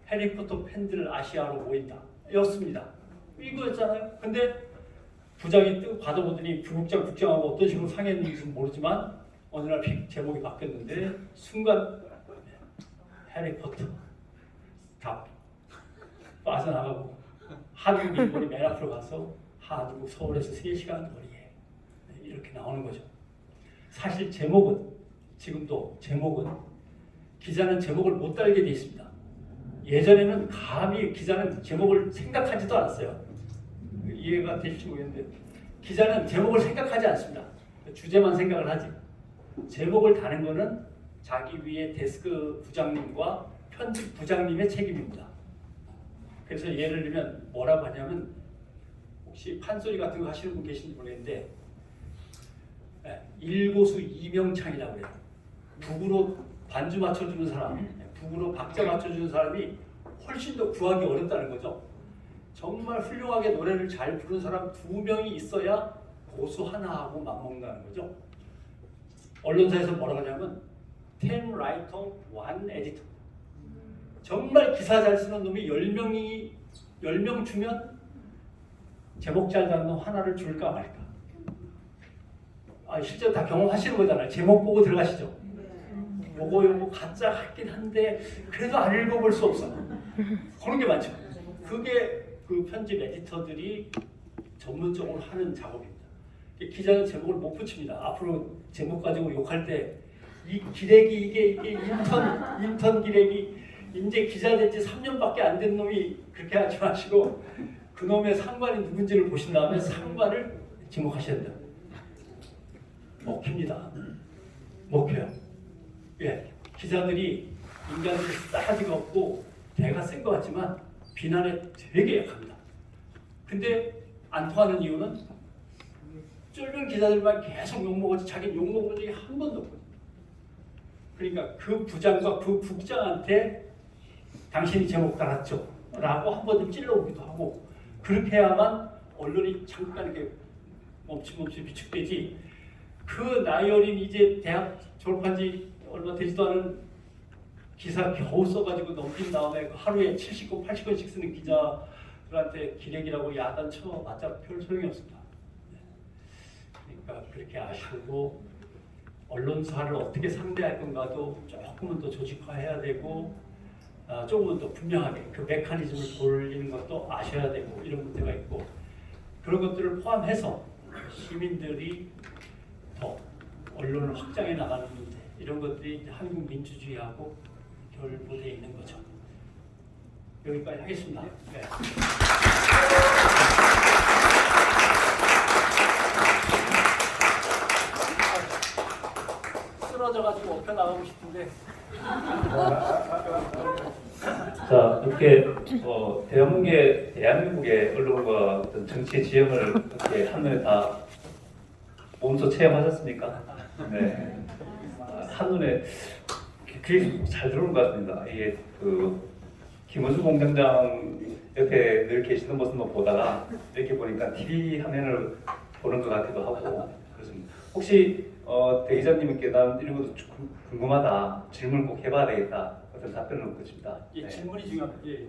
해리포터 팬들 아시아로 모인다 였습니다. 이거였잖아요. 근데 부장이 뜨고 받아보더니 부국장, 국장하고 어떤 식으로 상했는지는 모르지만 어느 날 제목이 바뀌었는데 순간 해리포터 다 빠져나가고 한국, 일본이 맨 앞으로 가서 한국, 서울에서 3시간 거리에 이렇게 나오는 거죠. 사실 지금도 제목은 기자는 제목을 못 달게 돼 있습니다. 예전에는 감히 기자는 제목을 생각하지도 않았어요. 이해가 되실지 모르겠는데 기자는 제목을 생각하지 않습니다. 주제만 생각을 하지. 제목을 다는 거는 자기 위에 데스크 부장님과 편집 부장님의 책임입니다. 그래서 예를 들면 뭐라고 하냐면 혹시 판소리 같은 거 하시는 분 계신지 모르겠는데 일고수 이명창이라고 해요. 북으로 반주 맞춰주는 사람, 북으로 박자 맞춰주는 사람이 훨씬 더 구하기 어렵다는 거죠. 정말 훌륭하게 노래를 잘 부르는 사람 2명이 있어야 고수 하나하고 맞먹는다는 거죠. 언론사에서 뭐라고 하냐면 10 writer, 1 editor. 정말 기사 잘 쓰는 놈이 10명 주면 제목 잘 잡는 놈 하나를 줄까 말까. 실제로 다 경험하시는 거잖아요. 제목 보고 들어가시죠. 요거 가짜 같긴 한데 그래도 안 읽어볼 수 없어. 그런 게 많죠. 그게 그 편집 에디터들이 전문적으로 하는 작업입니다. 기자는 제목을 못 붙입니다. 앞으로 제목 가지고 욕할 때 이 기레기 이게 인턴 기레기 이제 기자 된 지 3년밖에 안 된 놈이 그렇게 하지 마시고 그 놈의 상관이 누군지를 보신 다음에 상관을 지목하셔야 된다. 먹힙니다. 먹혀요. 예, 기자들이 인간들이 싸가지가 없고 대가 센 것 같지만 비난에 되게 약합니다. 근데 안 통하는 이유는 쫄면 기자들만 계속 욕먹었지 자기는 욕먹은 적이 한 번도 없거든요. 그러니까 그 부장과 그 국장한테 당신이 제목 달았죠 라고 한 번 좀 찔러오기도 하고 그렇게 해야만 언론이 잠깐 이렇게 멈칫멈칫 비축되지. 그 나이 어린 이제 대학 졸업한 지 얼마 되지도 않은 기사 겨우 써가지고 넘긴 다음에 하루에 70건, 80건씩 쓰는 기자들한테 기레기라고 야단 쳐봤자 별 소용이 없습니다. 그러니까 그렇게 아시고 언론사를 어떻게 상대할 건가도 조금은 더 조직화해야 되고 조금은 더 분명하게 그 메커니즘을 돌리는 것도 아셔야 되고 이런 문제가 있고 그런 것들을 포함해서 시민들이 더 언론을 확장해 나가는 문제 이런 것들이 한국 민주주의하고 결부되어 있는 거죠. 여기까지 하겠습니다. 네. 쓰러져가지고 엎혀 나가고 싶은데. 자, 이렇게 대한민국의 언론과 어떤 정치의 지형을 이렇게 한눈에 다 몸소 체험하셨습니까? 네. 한눈에 그게 잘 들어오는 것 같습니다. 이게 그 김원수 공장장 옆에 늘 계시는 모습만 보다가 이렇게 보니까 TV 화면을 보는 것 같기도 하고 그렇습니다. 혹시 대 기자님께 난 이런 것도 궁금하다, 질문 꼭 해봐야 되겠다, 어떤 답변을 묻고 싶다. 예, 질문이 중요합니다. 예.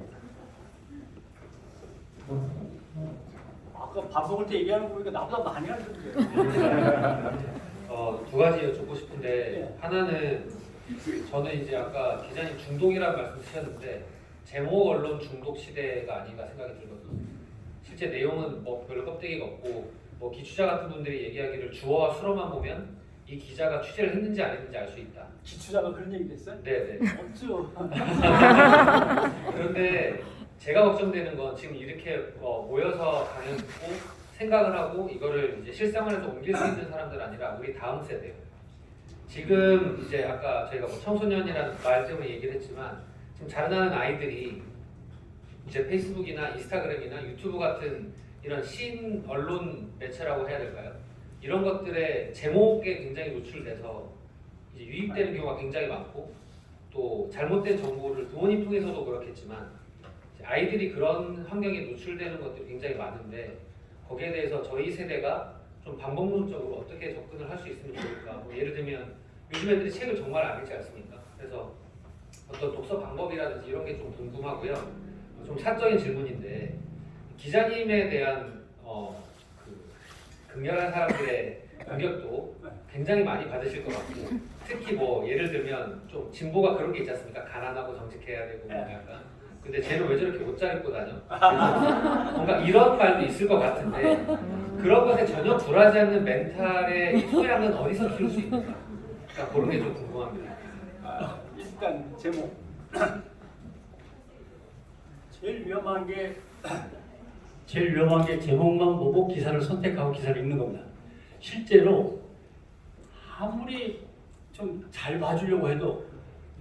아까 밥 먹을 때 얘기하는 거 보니까 나보다 많이 하던데. 두 가지 여쭙고 싶은데 네. 하나는 저는 이제 아까 기자님 중독이라는 말씀 주셨는데 제목 언론 중독 시대가 아닌가 생각이 들거든요. 실제 내용은 뭐 별로 껍데기가 없고 뭐 기취자 같은 분들이 얘기하기를 주어와 수로만 보면 이 기자가 취재를 했는지 안 했는지 알 수 있다. 기추자가 그런 얘기 됐어요? 네네. 없죠. 그런데 제가 걱정되는 건 지금 이렇게 모여서 강연 듣고 생각을 하고 이거를 이제 실생활에서 옮길 수 있는 사람들 아니라 우리 다음 세대. 지금 이제 아까 저희가 뭐 청소년이라는 말 때문에 얘기를 했지만 지금 자라나는 아이들이 이제 페이스북이나 인스타그램이나 유튜브 같은 이런 신 언론 매체라고 해야 될까요? 이런 것들의 제목에 굉장히 노출돼서 이제 유입되는 경우가 굉장히 많고 또 잘못된 정보를 부모님 통해서도 그렇겠지만 아이들이 그런 환경에 노출되는 것들이 굉장히 많은데 거기에 대해서 저희 세대가 좀 방법론적으로 어떻게 접근을 할 수 있으면 좋을까? 뭐 예를 들면 요즘 애들이 책을 정말 안 읽지 않습니까? 그래서 어떤 독서 방법이라든지 이런 게 좀 궁금하고요. 좀 사적인 질문인데 기자님에 대한 그 극렬한 사람들의 공격도 굉장히 많이 받으실 것 같고 특히 뭐 예를 들면 좀 진보가 그런 게 있지 않습니까? 가난하고 정직해야 되고 뭐 약간 근데 쟤는 왜 저렇게 옷잘 입고 다녀? 뭔가 이런 말도 있을 것 같은데 그런 것에 전혀 굴하지 않는 멘탈의 이 소양은 어디서 키울 수 있는가? 그러니까 그런 게 좀 궁금합니다. 일단 제목. 제일 위험한 게 제목만 보고 기사를 선택하고 기사를 읽는 겁니다. 실제로 아무리 좀 잘 봐주려고 해도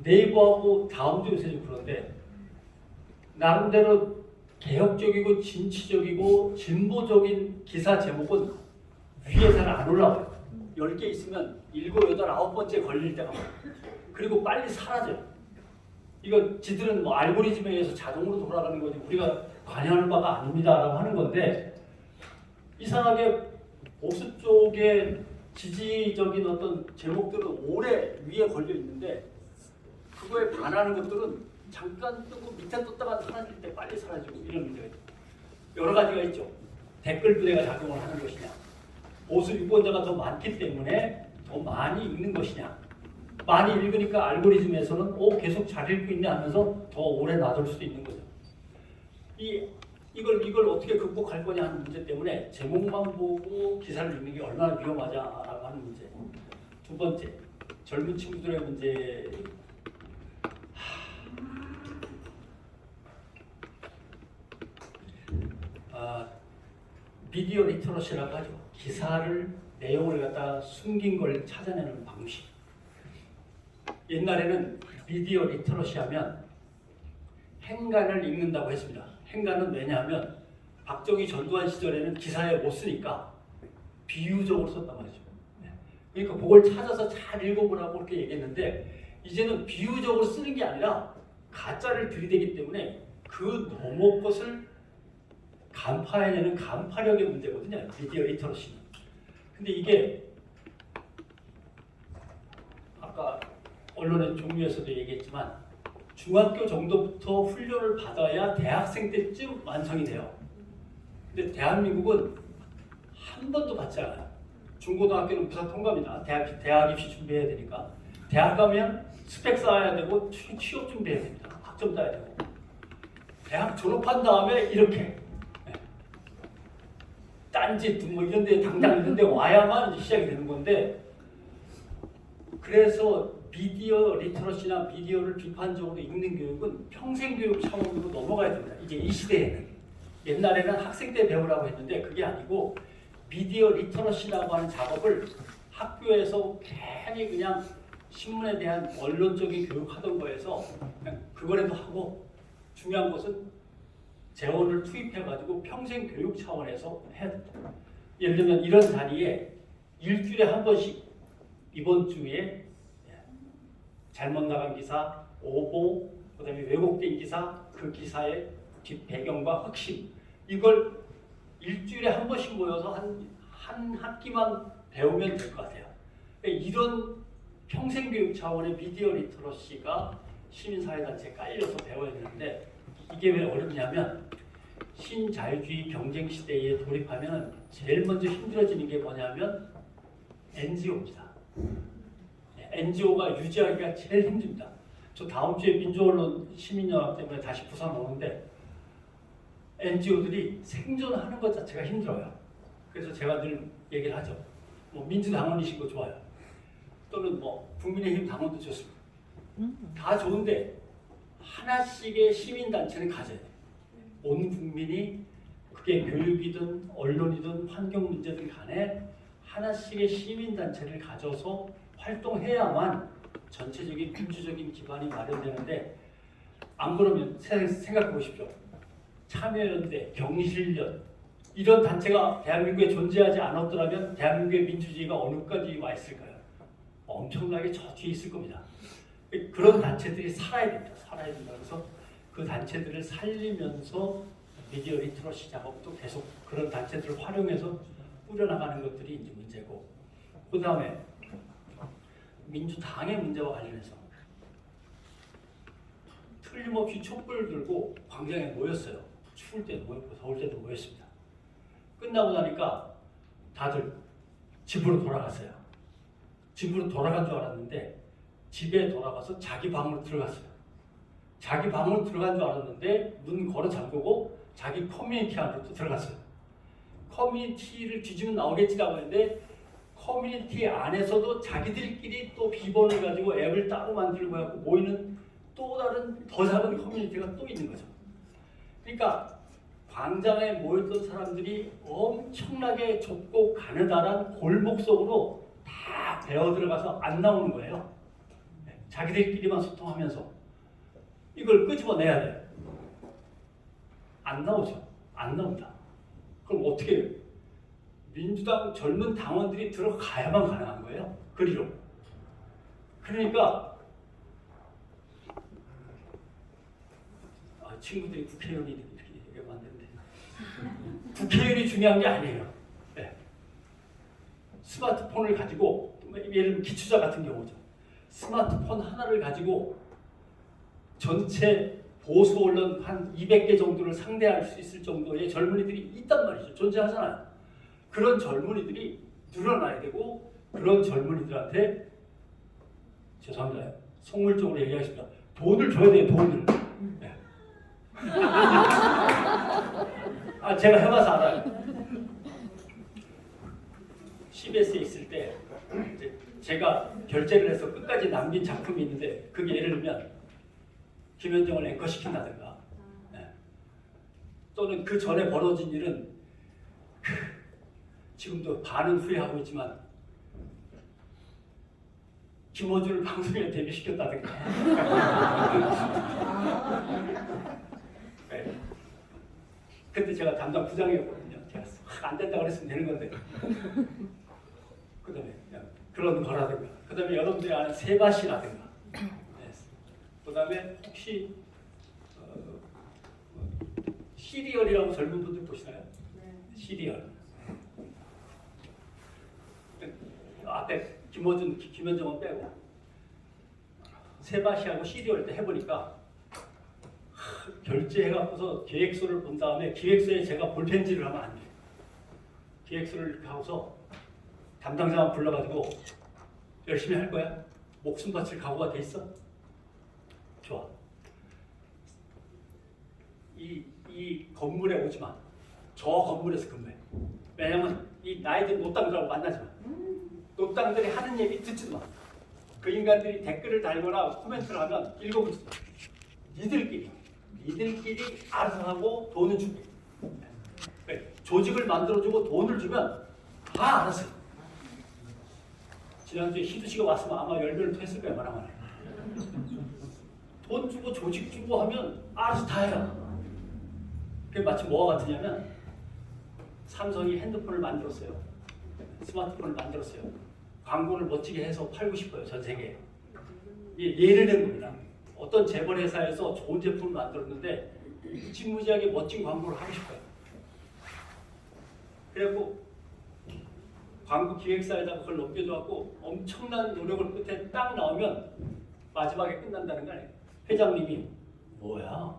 네이버하고 다음도 요새 좀 그런데 나름대로 개혁적이고 진취적이고 진보적인 기사 제목은 위에 잘 안 올라와요. 10개 있으면 7, 8, 9번째 걸릴 때가 많아요. 그리고 빨리 사라져요. 이거 지들은 뭐 알고리즘에 의해서 자동으로 돌아가는 거지 우리가 관여하는 바가 아닙니다라고 하는 건데 이상하게 보수 쪽의 지지적인 어떤 제목들은 오래 위에 걸려 있는데 그거에 반하는 것들은 잠깐 뜨고 밑에 떴다가 사라질 때 빨리 사라지고 이런 문제가 있죠. 여러 가지가 있죠. 댓글 부대가 작용을 하는 것이냐, 보수 유권자가 더 많기 때문에 더 많이 읽는 것이냐. 많이 읽으니까 알고리즘에서는 계속 잘 읽고 있네 하면서 더 오래 놔둘 수도 있는 거죠. 이걸 어떻게 극복할 거냐 하는 문제 때문에 제목만 보고 기사를 읽는 게 얼마나 위험하냐라고 하는 문제. 두 번째, 젊은 친구들의 문제. 미디어 리터러시라고 하죠. 기사를 내용을 갖다 숨긴 걸 찾아내는 방식. 옛날에는 미디어 리터러시 하면 행간을 읽는다고 했습니다. 행간은 왜냐하면 박정희 전두환 시절에는 기사에 못 쓰니까 비유적으로 썼단 말이죠. 그러니까 그걸 찾아서 잘 읽어보라고 그렇게 얘기했는데 이제는 비유적으로 쓰는 게 아니라 가짜를 들이대기 때문에 그 너머 것을 간파해내는 간파력의 문제거든요. 미디어 리터러시는. 근데 이게 아까 언론의 종류에서도 얘기했지만 중학교 정도부터 훈련을 받아야 대학생 때쯤 완성이 돼요. 근데 대한민국은 한 번도 받지 않아요. 중고등학교는 무사 통과입니다. 대학 입시 준비해야 되니까. 대학 가면 스펙 쌓아야 되고 취업 준비해야 됩니다. 학점 따야 되고. 대학 졸업한 다음에 이렇게 딴짓 뭐 이런 데 당장 이런 데 와야만 이제 시작이 되는 건데 그래서 미디어 리터러시나 미디어를 비판적으로 읽는 교육은 평생 교육 차원으로 넘어가야 됩니다. 이제 이 시대에는. 옛날에는 학생 때 배우라고 했는데 그게 아니고 미디어 리터러시라고 하는 작업을 학교에서 괜히 그냥 신문에 대한 언론적인 교육하던 거에서 그냥 그거라도 하고 중요한 것은 재원을 투입해가지고 평생 교육 차원에서 해야 된다. 예를 들면 이런 자리에 일주일에 한 번씩 이번 주에 잘못 나간 기사, 오보, 그다음에 왜곡된 기사, 그 기사의 뒷 배경과核심 이걸 일주일에 한 번씩 모여서 한 학기만 배우면 될 것 같아요. 그러니까 이런 평생교육 차원의 미디어 리터러시가 시민사회단체에 깔려서 배워야 되는데 이게 왜 어렵냐면 신자유주의 경쟁 시대에 돌입하면 제일 먼저 힘들어지는 게 뭐냐면 NGO입니다. NGO가 유지하기가 제일 힘듭니다. 저 다음 주에 민주언론 시민연합 때문에 다시 부산 오는데 NGO들이 생존하는 것 자체가 힘들어요. 그래서 제가 늘 얘기를 하죠. 뭐 민주당원이신 거 좋아요. 또는 뭐 국민의힘 당원도 좋습니다. 다 좋은데 하나씩의 시민단체는 가져야 돼요. 온 국민이 그게 교육이든 언론이든 환경 문제든 간에 하나씩의 시민단체를 가져서 활동해야만 전체적인 민주적인 기반이 마련되는데 안 그러면 생각해 보십시오. 참여연대, 경실련 이런 단체가 대한민국에 존재하지 않았더라면 대한민국의 민주주의가 어느까지 와 있을까요? 엄청나게 저 뒤에 있을 겁니다. 그런 단체들이 살아야 됩니다. 살아야 된다. 그래서 그 단체들을 살리면서 미디어 리터러시 작업도 계속 그런 단체들을 활용해서 꾸려나가는 것들이 이제 문제고, 그 다음에 민주당의 문제와 관련해서 틀림없이 촛불을 들고 광장에 모였어요. 추울 때도 모였고 더울 때도 모였습니다. 끝나고 나니까 다들 집으로 돌아갔어요. 집으로 돌아간 줄 알았는데 집에 돌아가서 자기 방으로 들어갔어요. 자기 방으로 들어간 줄 알았는데 문 걸어 잠그고 자기 커뮤니티 안으로 또 들어갔어요. 커뮤니티를 뒤지면 나오겠지라고 했는데 커뮤니티 안에서도 자기들끼리 또 비번을 가지고 앱을 따로 만들고 해갖고 모이는 또 다른 더 작은 커뮤니티가 또 있는 거죠. 그러니까 광장에 모였던 사람들이 엄청나게 좁고 가느다란 골목 속으로 다 배어 들어가서 안 나오는 거예요. 자기들끼리만 소통하면서 이걸 끄집어내야 돼요. 안 나오죠. 안 나온다. 그럼 어떻게 해요? 민주당 젊은 당원들이 들어가야만 가능한 거예요. 그리로. 그러니까 친구들이 국회의원이 이렇게 얘기하면 안 되는데 국회의원이 중요한 게 아니에요. 네. 스마트폰을 가지고 예를 들면 기초자 같은 경우죠. 스마트폰 하나를 가지고 전체 보수 언론 한 200개 정도를 상대할 수 있을 정도의 젊은이들이 있단 말이죠. 존재하잖아요. 그런 젊은이들이 늘어나야 되고 그런 젊은이들한테 죄송합니다. 속물적으로 얘기하겠습니다. 돈을 줘야 돼요. 돈을. 네. 제가 해봐서 알아요. CBS에 있을 때 제가 결제를 해서 끝까지 남긴 작품이 있는데 그게 예를 들면 김현정을 앵커 시킨다든가 또는 그 전에 벌어진 일은 지금도 반은 후회하고 있지만 김어준을 방송에 데뷔시켰다든가 네. 그때 제가 담당 부장이었거든요. 제가 안 된다고 그랬으면 되는 건데 그 다음에 그런 거라든가 그 다음에 여러분들이 아는 세바시라든가 그 다음에 혹시 시리얼이라고 젊은 분들 보시나요? 네. 시리얼 앞에 김어준, 김현정은 빼고 세바시하고 시리얼 때 해보니까 결제해갖고서 계획서를 본 다음에 기획서에 제가 볼펜질을 하면 안 돼요. 기획서를 이렇게 하고서 담당자만 불러가지고 열심히 할 거야? 목숨 바칠 각오가 돼 있어? 좋아. 이 건물에 오지 마. 저 건물에서 근무해. 왜냐면 이 나이들 노땅들하고 만나지 마. 노땅들이 하는 얘기 듣지도 마. 그 인간들이 댓글을 달거나 코멘트를 하면 읽어보지도 마. 니들끼리 알아서 하고 돈을 주고. 조직을 만들어주고 돈을 주면 다 알았어요. 지난주에 희두 씨가 왔으면 아마 열변을 토했을 거야. 말하면. 돈 주고 조직 주고 하면 알아서 다 해요. 그게 마치 뭐가 같으냐면 삼성이 핸드폰을 만들었어요. 스마트폰을 만들었어요. 광고를 멋지게 해서 팔고 싶어요. 전 세계에. 예를 든 겁니다. 어떤 재벌 회사에서 좋은 제품을 만들었는데 무지무지하게 멋진 광고를 하고 싶어요. 그래갖고 광고 기획사에다가 그걸 넘겨줘갖고 엄청난 노력을 끝에 딱 나오면 마지막에 끝난다는 거 아니에요. 회장님이 뭐야?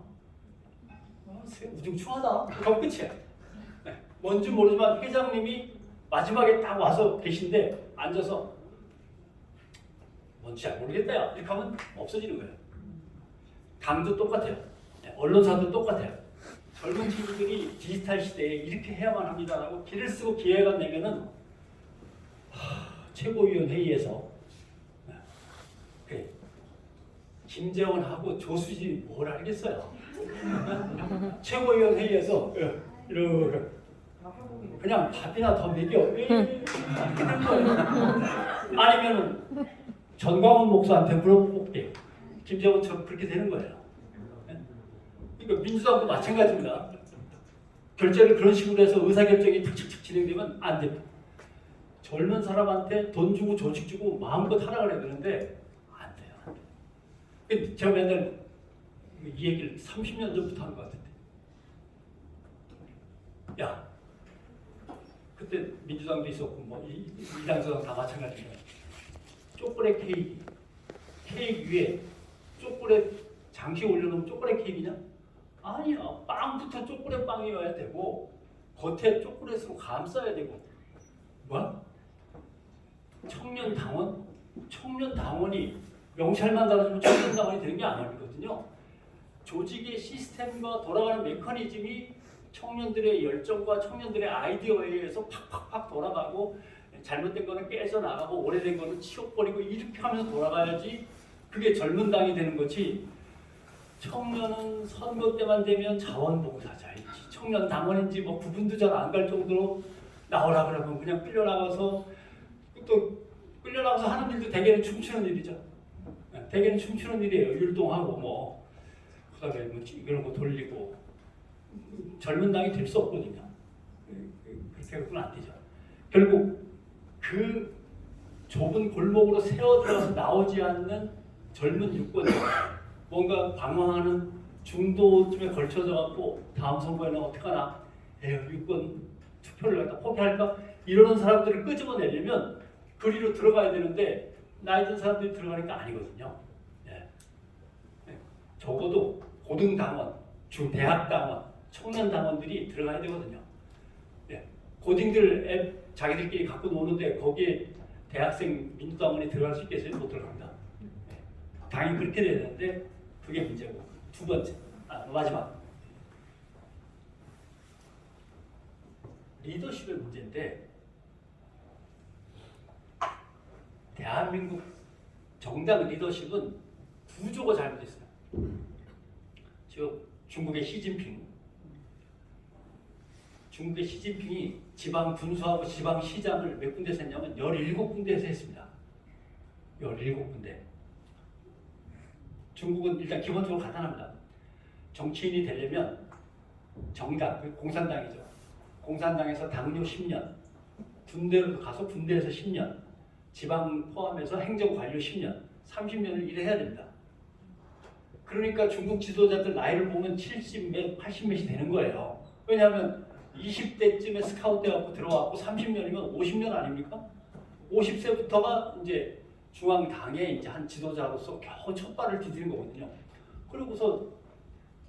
우중충하다. 그럼 끝이야. 네. 뭔지 모르지만 회장님이 마지막에 딱 와서 계신데 앉아서 뭔지 잘 모르겠다 야 이렇게 하면 없어지는 거예요. 당도 똑같아요. 네. 언론사도 똑같아요. 젊은 친구들이 디지털 시대에 이렇게 해야만 합니다라고 길을 쓰고 기획안 내면은 최고위원 회의에서 그래, 김재원하고 조수진이 뭘 알겠어요. 최고위원 회의에서 이러고 그냥 밥이나 더 먹여 이렇게 된 거예요. 아니면은 전광훈 목사한테 물어볼게요. 김재원처럼 그렇게 되는 거예요. 그러니까 민주당도 마찬가지입니다. 결제를 그런 식으로 해서 의사결정이 툭툭툭 진행되면 안 됩니다. 젊은 사람한테 돈 주고 조직 주고 마음껏 하라고 해야 되는데 안 돼요. 안 돼요. 제가 맨날 이 얘기를 30년 전부터 한 것 같은데 야 그때 민주당도 있었고 뭐 이당 저당 다 마찬가지예요. 초콜릿 케이크 위에 초콜릿 장식 올려놓으면 초콜릿 케이크냐? 아니야. 빵부터 초콜릿 빵이어야 되고 겉에 초콜릿으로 감싸야 되고 뭐? 청년 당원? 청년 당원이 명찰만 달아주면 청년 당원이 되는 게 아니거든요. 조직의 시스템과 돌아가는 메커니즘이 청년들의 열정과 청년들의 아이디어에 의해서 팍팍팍 돌아가고 잘못된 거는 깨져나가고 오래된 거는 치워버리고 이렇게 하면서 돌아가야지 그게 젊은 당이 되는 거지. 청년은 선거 때만 되면 자원봉사자인지 청년 당원인지 뭐 구분도 잘 안 갈 정도로 나오라 그러면 그냥 끌려나가서 또 끌려나가서 하는 일도 대개는 춤추는 일이죠. 대개는 춤추는 일이에요. 율동하고 뭐 그다음에 뭐 이런 거 돌리고 젊은 당이 될 수 없거든요. 그렇게 해서는 안 되죠. 결국 그 좁은 골목으로 세워들어서 나오지 않는 젊은 유권자 뭔가 방황하는 중도쯤에 걸쳐져 갖고 다음 선거에는 어떡하나 유권 투표를 갖다 포기할까 이러는 사람들을 끄집어내려면 그리로 들어가야 되는데 나이 든 사람들이 들어가니까 아니거든요. 예. 적어도 고등당원, 중대학당원, 청년당원들이 들어가야 되거든요. 예. 고딩들 자기들끼리 갖고 노는데 거기에 대학생 민주당원이 들어갈 수 있겠어요? 못 들어갑니다. 예. 당연히 그렇게 돼야 되는데 그게 문제고. 두 번째, 마지막 리더십의 문제인데 대한민국 정당 리더십은 구조가 잘못됐어요. 지금 중국의 시진핑이 지방 군수하고 지방 시장을 몇 군데서 했냐면 17군데에서 했습니다. 17군데. 중국은 일단 기본적으로 간단합니다. 정치인이 되려면 정당, 공산당이죠. 공산당에서 당뇨 10년, 군대로 가서 군대에서 10년, 지방 포함해서 행정관료 10년, 30년을 일해야 됩니다. 그러니까 중국 지도자들 나이를 보면 70몇, 80몇이 되는 거예요. 왜냐하면 20대쯤에 스카우트 돼갖고 들어왔고 30년이면 50년 아닙니까? 50세부터가 이제 중앙당에 이제 한 지도자로서 겨우 첫 발을 디디는 거거든요. 그리고서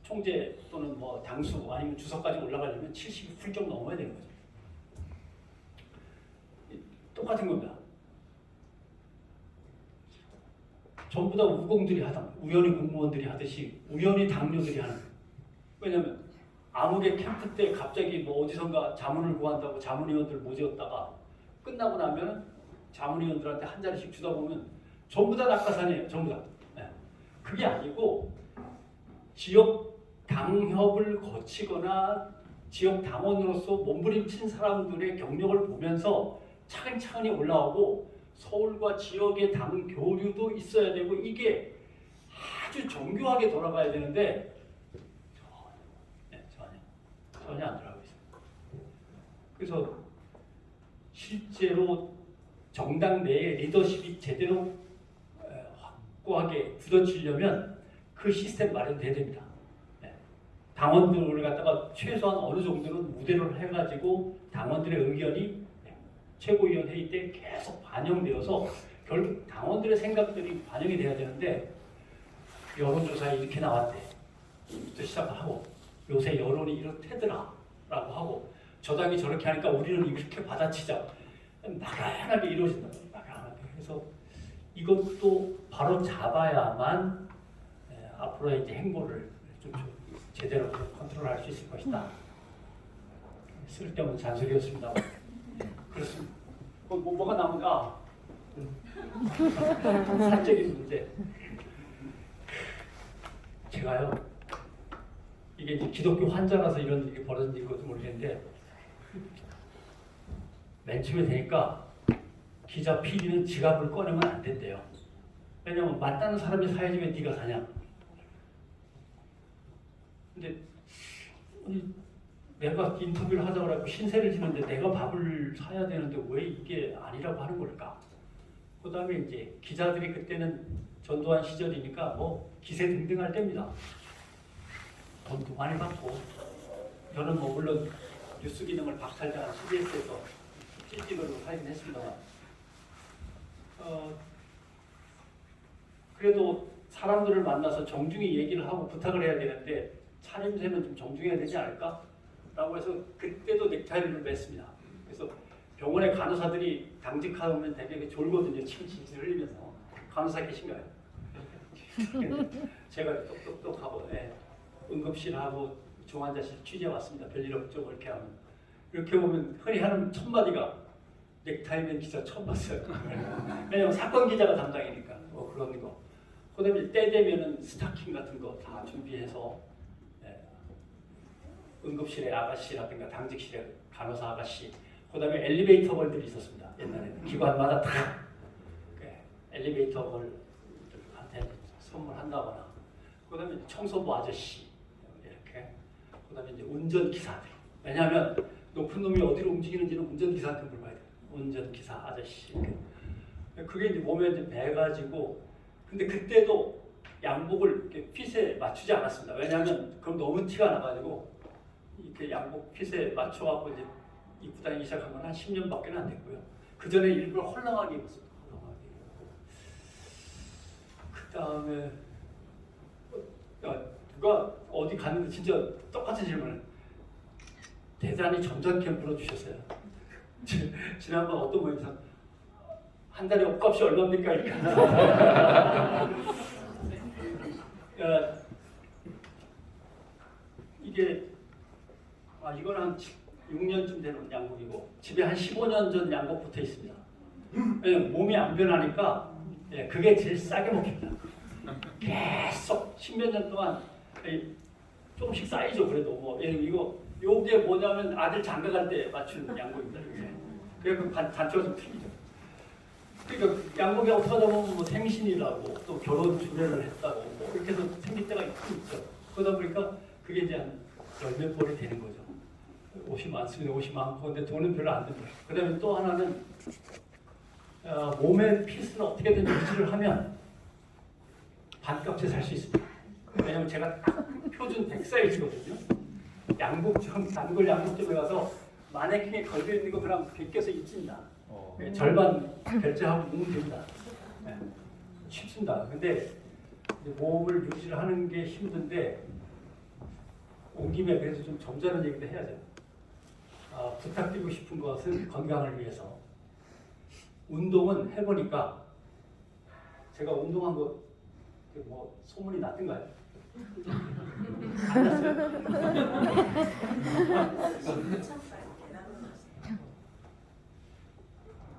총재 또는 뭐 당수 아니면 주석까지 올라가려면 70이 훌쩍 넘어야 되는 거죠. 똑같은 겁니다. 전부 다 우공들이 하다, 우연히 공무원들이 하듯이 우연히 당뇨들이 하는 거예요. 왜냐하면 암흑의 캠프 때 갑자기 뭐 어디선가 자문을 구한다고 자문위원들 모집었다가 끝나고 나면 자문위원들한테 한 자리씩 주다 보면 전부 다 낙하산이에요. 전부 다. 네. 그게 아니고 지역 당협을 거치거나 지역 당원으로서 몸부림친 사람들의 경력을 보면서 차근차근히 올라오고 서울과 지역의 당 교류도 있어야 되고 이게 아주 정교하게 돌아가야 되는데 전혀 안 들어가고 있습니다. 그래서 실제로 정당 내의 리더십이 제대로 확고하게 굳어지려면 그 시스템 마련돼야 됩니다. 네. 당원들을 갖다가 최소한 어느 정도는 무대를 해가지고 당원들의 의견이 최고위원 회의 때 계속 반영되어서 결국 당원들의 생각들이 반영이 돼야 되는데 여론조사에 이렇게 나왔대. 부터 시작하고 요새 여론이 이렇대더라 라고 하고 저당이 저렇게 하니까 우리는 이렇게 받아치자. 막연하게 이루어진다. 막연하게. 그래서 이것도 바로 잡아야만 앞으로의 이제 행보를 좀 제대로 컨트롤할 수 있을 것이다. 쓸데없는 잔소리였습니다. 그렇습니다. 뭐가 나오는가? 사적인 문제. 제가요, 이게 이제 기독교 환자라서 이런 일이 벌어진 건지 모르겠는데, 맨 처음에 되니까 기자 PD는 지갑을 꺼내면 안 된대요. 왜냐면 맞다는 사람이 사야지 왜 네가 사냐. 근데 내가 인터뷰를 하자고 하고 신세를 지는데 내가 밥을 사야 되는데 왜 이게 아니라고 하는 걸까? 그 다음에 이제 기자들이 그때는 전두환 시절이니까 뭐 기세 등등할 때입니다. 돈도 많이 받고 저는 뭐 물론 뉴스 기능을 박탈당한 CBS에서 CG로 하긴 했습니다만 그래도 사람들을 만나서 정중히 얘기를 하고 부탁을 해야 되는데 차림새는 좀 정중해야 되지 않을까? 라고 해서 그때도 넥타이를 맸습니다. 그래서 병원의 간호사들이 당직하면 되게 졸거든요. 침침치 흘리면서. 간호사 계신가요? 제가 똑똑똑하고 응급실하고 중환자실 취재 왔습니다. 별일 없죠. 그렇게 하면. 이렇게 보면 흔히 하는 첫 마디가 넥타이맨 기자 처음 봤어요. 왜냐면 사건 기자가 담당이니까 뭐 그런 거. 그다음에 때 되면은 스타킹 같은 거 다 준비해서 응급실의 아가씨라든가 당직실의 간호사 아가씨, 그다음에 엘리베이터 걸들이 있었습니다. 옛날에는 기관마다 다 엘리베이터 걸한테 선물한다거나, 그다음에 청소부 아저씨 이렇게, 그다음에 이제 운전 기사들. 왜냐하면 높은 놈이 어디로 움직이는지는 운전 기사한테 물어봐야 돼요. 운전 기사 아저씨. 그게 이제 몸에 이제 배가지고, 근데 그때도 양복을 이렇게 핏에 맞추지 않았습니다. 왜냐하면 그럼 너무 티가 나가지고 이렇게 양복 핏에 맞춰갖고 이제 입고 다니기 시작한 건 한 10년밖에 안 됐고요. 그 전에 일부러 헐렁하게 입었어요. 그 다음에 누가 어디 갔는데 진짜 똑같은 질문을 대단히 전전 캠프로 주셨어요. 지난번 어떤 모임에서 한 달에 옷값이 얼마입니까? 이렇게. 이게 이건 한 6년쯤 되는 양복이고 집에 한 15년 전 양복 붙어 있습니다. 왜냐면 몸이 안 변하니까 그게 제일 싸게 먹힙니다. 계속 10몇 년 동안 조금씩 쌓이죠. 그래도 뭐 이거 요게 뭐냐면 아들 장가 갈 때 맞추는 양복입니다. 그래서 단추가 좀 틀리죠. 그러니까 양복이 어떡하다 보면 뭐 생신이라고 또 결혼 주례를 했다고 뭐 이렇게 해서 생길 때가 있죠. 그러다 보니까 그게 이제 한 열몇 벌이 되는 거죠. 옷이 많습니다. 옷이 많고 근데 돈은 별로 안 듭니다. 그 다음에 또 하나는 몸의 핏을 어떻게든 유지를 하면 반값에 살 수 있습니다. 왜냐면 제가 딱 표준 100사이즈거든요. 양복점, 단골 양복점에 가서 마네킹에 걸려 있는 거 그냥 벗겨서 입습니다. 절반 결제하고 넣으면 됩니다. 쉽습니다. 근데 몸을 유지를 하는 게 힘든데 온 김에 그래서 좀 점잖은 얘기도 해야죠. 부탁드리고 싶은 것은 건강을 위해서 운동은 해보니까 제가 운동한 거 뭐 소문이 났던가요? 안 났어요?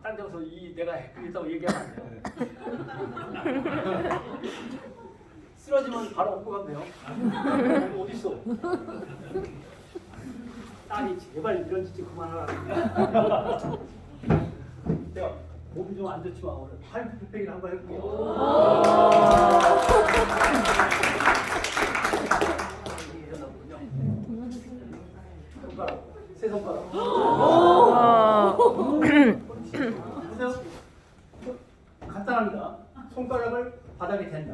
딴 데 가서 내가 했다고 얘기하면 안 돼요. 쓰러지면 바로 업고 가면 돼요. 어디 있어? 딸이 제발 이런 짓 좀 그만하라. 내가 몸이 좀 안 좋지만 오늘 팔굽혀펴기를 한번 해볼게요. 손가락, 세 손가락. 보세요. 간단합니다. 손가락을 바닥에 댄다.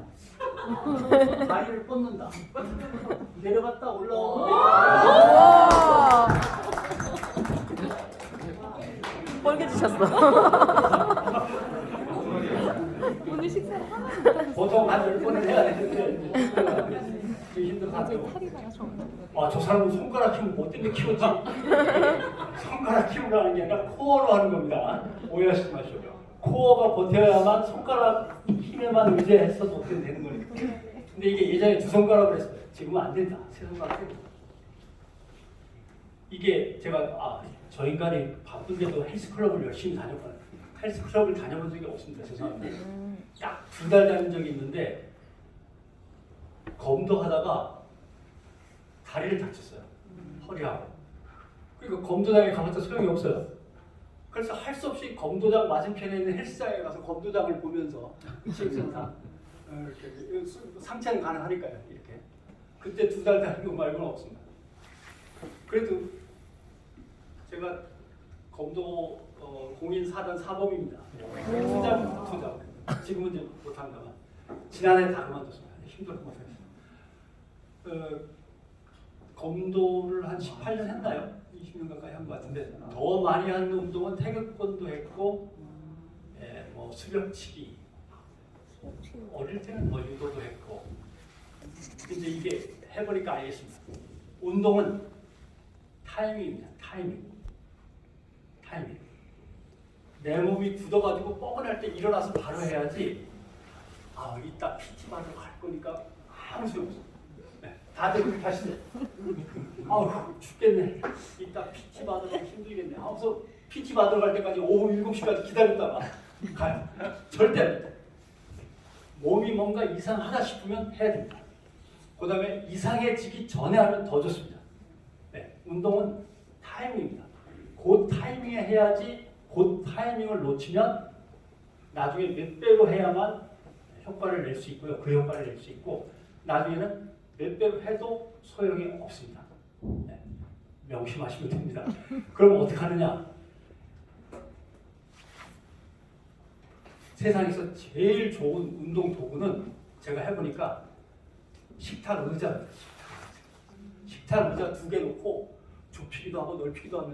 빨개지셨어. 오늘 식사 보통 한 10번을 해야 되는데 힘들어가지고 저 사람은 손가락 힘을 뭐 때문에 키웠지? 손가락 키우라는 게 아니라 코어로 하는 겁니다. 오해하시지 마시고 코어가 버텨야만 손가락 힘에만 의지해서도 어떻게 되는 거니까. 근데 이게 예전에 2손가락으로 했어요. 지금은 안 된다. 3손가락 해도. 이게 제가 저 인간이 바쁜데도 헬스클럽을 열심히 다녔거든요. 헬스클럽을 다녀본 적이 없습니다. 죄송합니다. 딱 2달 다닌 적이 있는데 검도 하다가 다리를 다쳤어요. 허리하고. 그러니까 검도장에 가봤자 소용이 없어요. 그래서 할 수 없이 검도장 맞은편에 있는 헬스장에 가서 검도장을 보면서 시행선상 이렇게 상체는 가능하니까요. 이렇게. 그때 2달 다닌 거 말고는 없습니다. 그래도 제가 검도 공인 4단 사범입니다. 투자. 지금은 이제 못합니다만 지난해 다 그만뒀습니다. 힘들어 못했어요. 검도를 한 18년 했나요? 20년 가까이 한 것 같은데 더 많이 하는 운동은 태극권도 했고 뭐 수렵치기 어릴 때는 뭐 유도도 했고 근데 이게 해보니까 알겠습니다. 운동은 타이밍입니다. 타이밍. 내 몸이 굳어가지고 뻐근할 때 일어나서 바로 해야지 이따 PT 받으러 갈 거니까 아무 소용 없어. 다들 그렇게 하시죠. 죽겠네. 이따 PT 받으러 가기 힘들겠네. 하면서 PT 받으러 갈 때까지 오후 7시까지 기다렸다가 가요. 절대 몸이 뭔가 이상하다 싶으면 해야 됩니다. 그 다음에 이상해지기 전에 하면 더 좋습니다. 운동은 타이밍입니다. 그 타이밍에 해야지 그 타이밍을 놓치면 나중에 몇 배로 해야만 효과를 낼 수 있고요. 그 효과를 낼 수 있고 나중에는 몇 배로 해도 소용이 없습니다. 명심하시면 됩니다. 그럼 어떻게 하느냐? 세상에서 제일 좋은 운동 도구는 제가 해보니까 식탁 의자입니다. 식탁 의자 2개 놓고 좁히기도 하고 넓히기도 하면서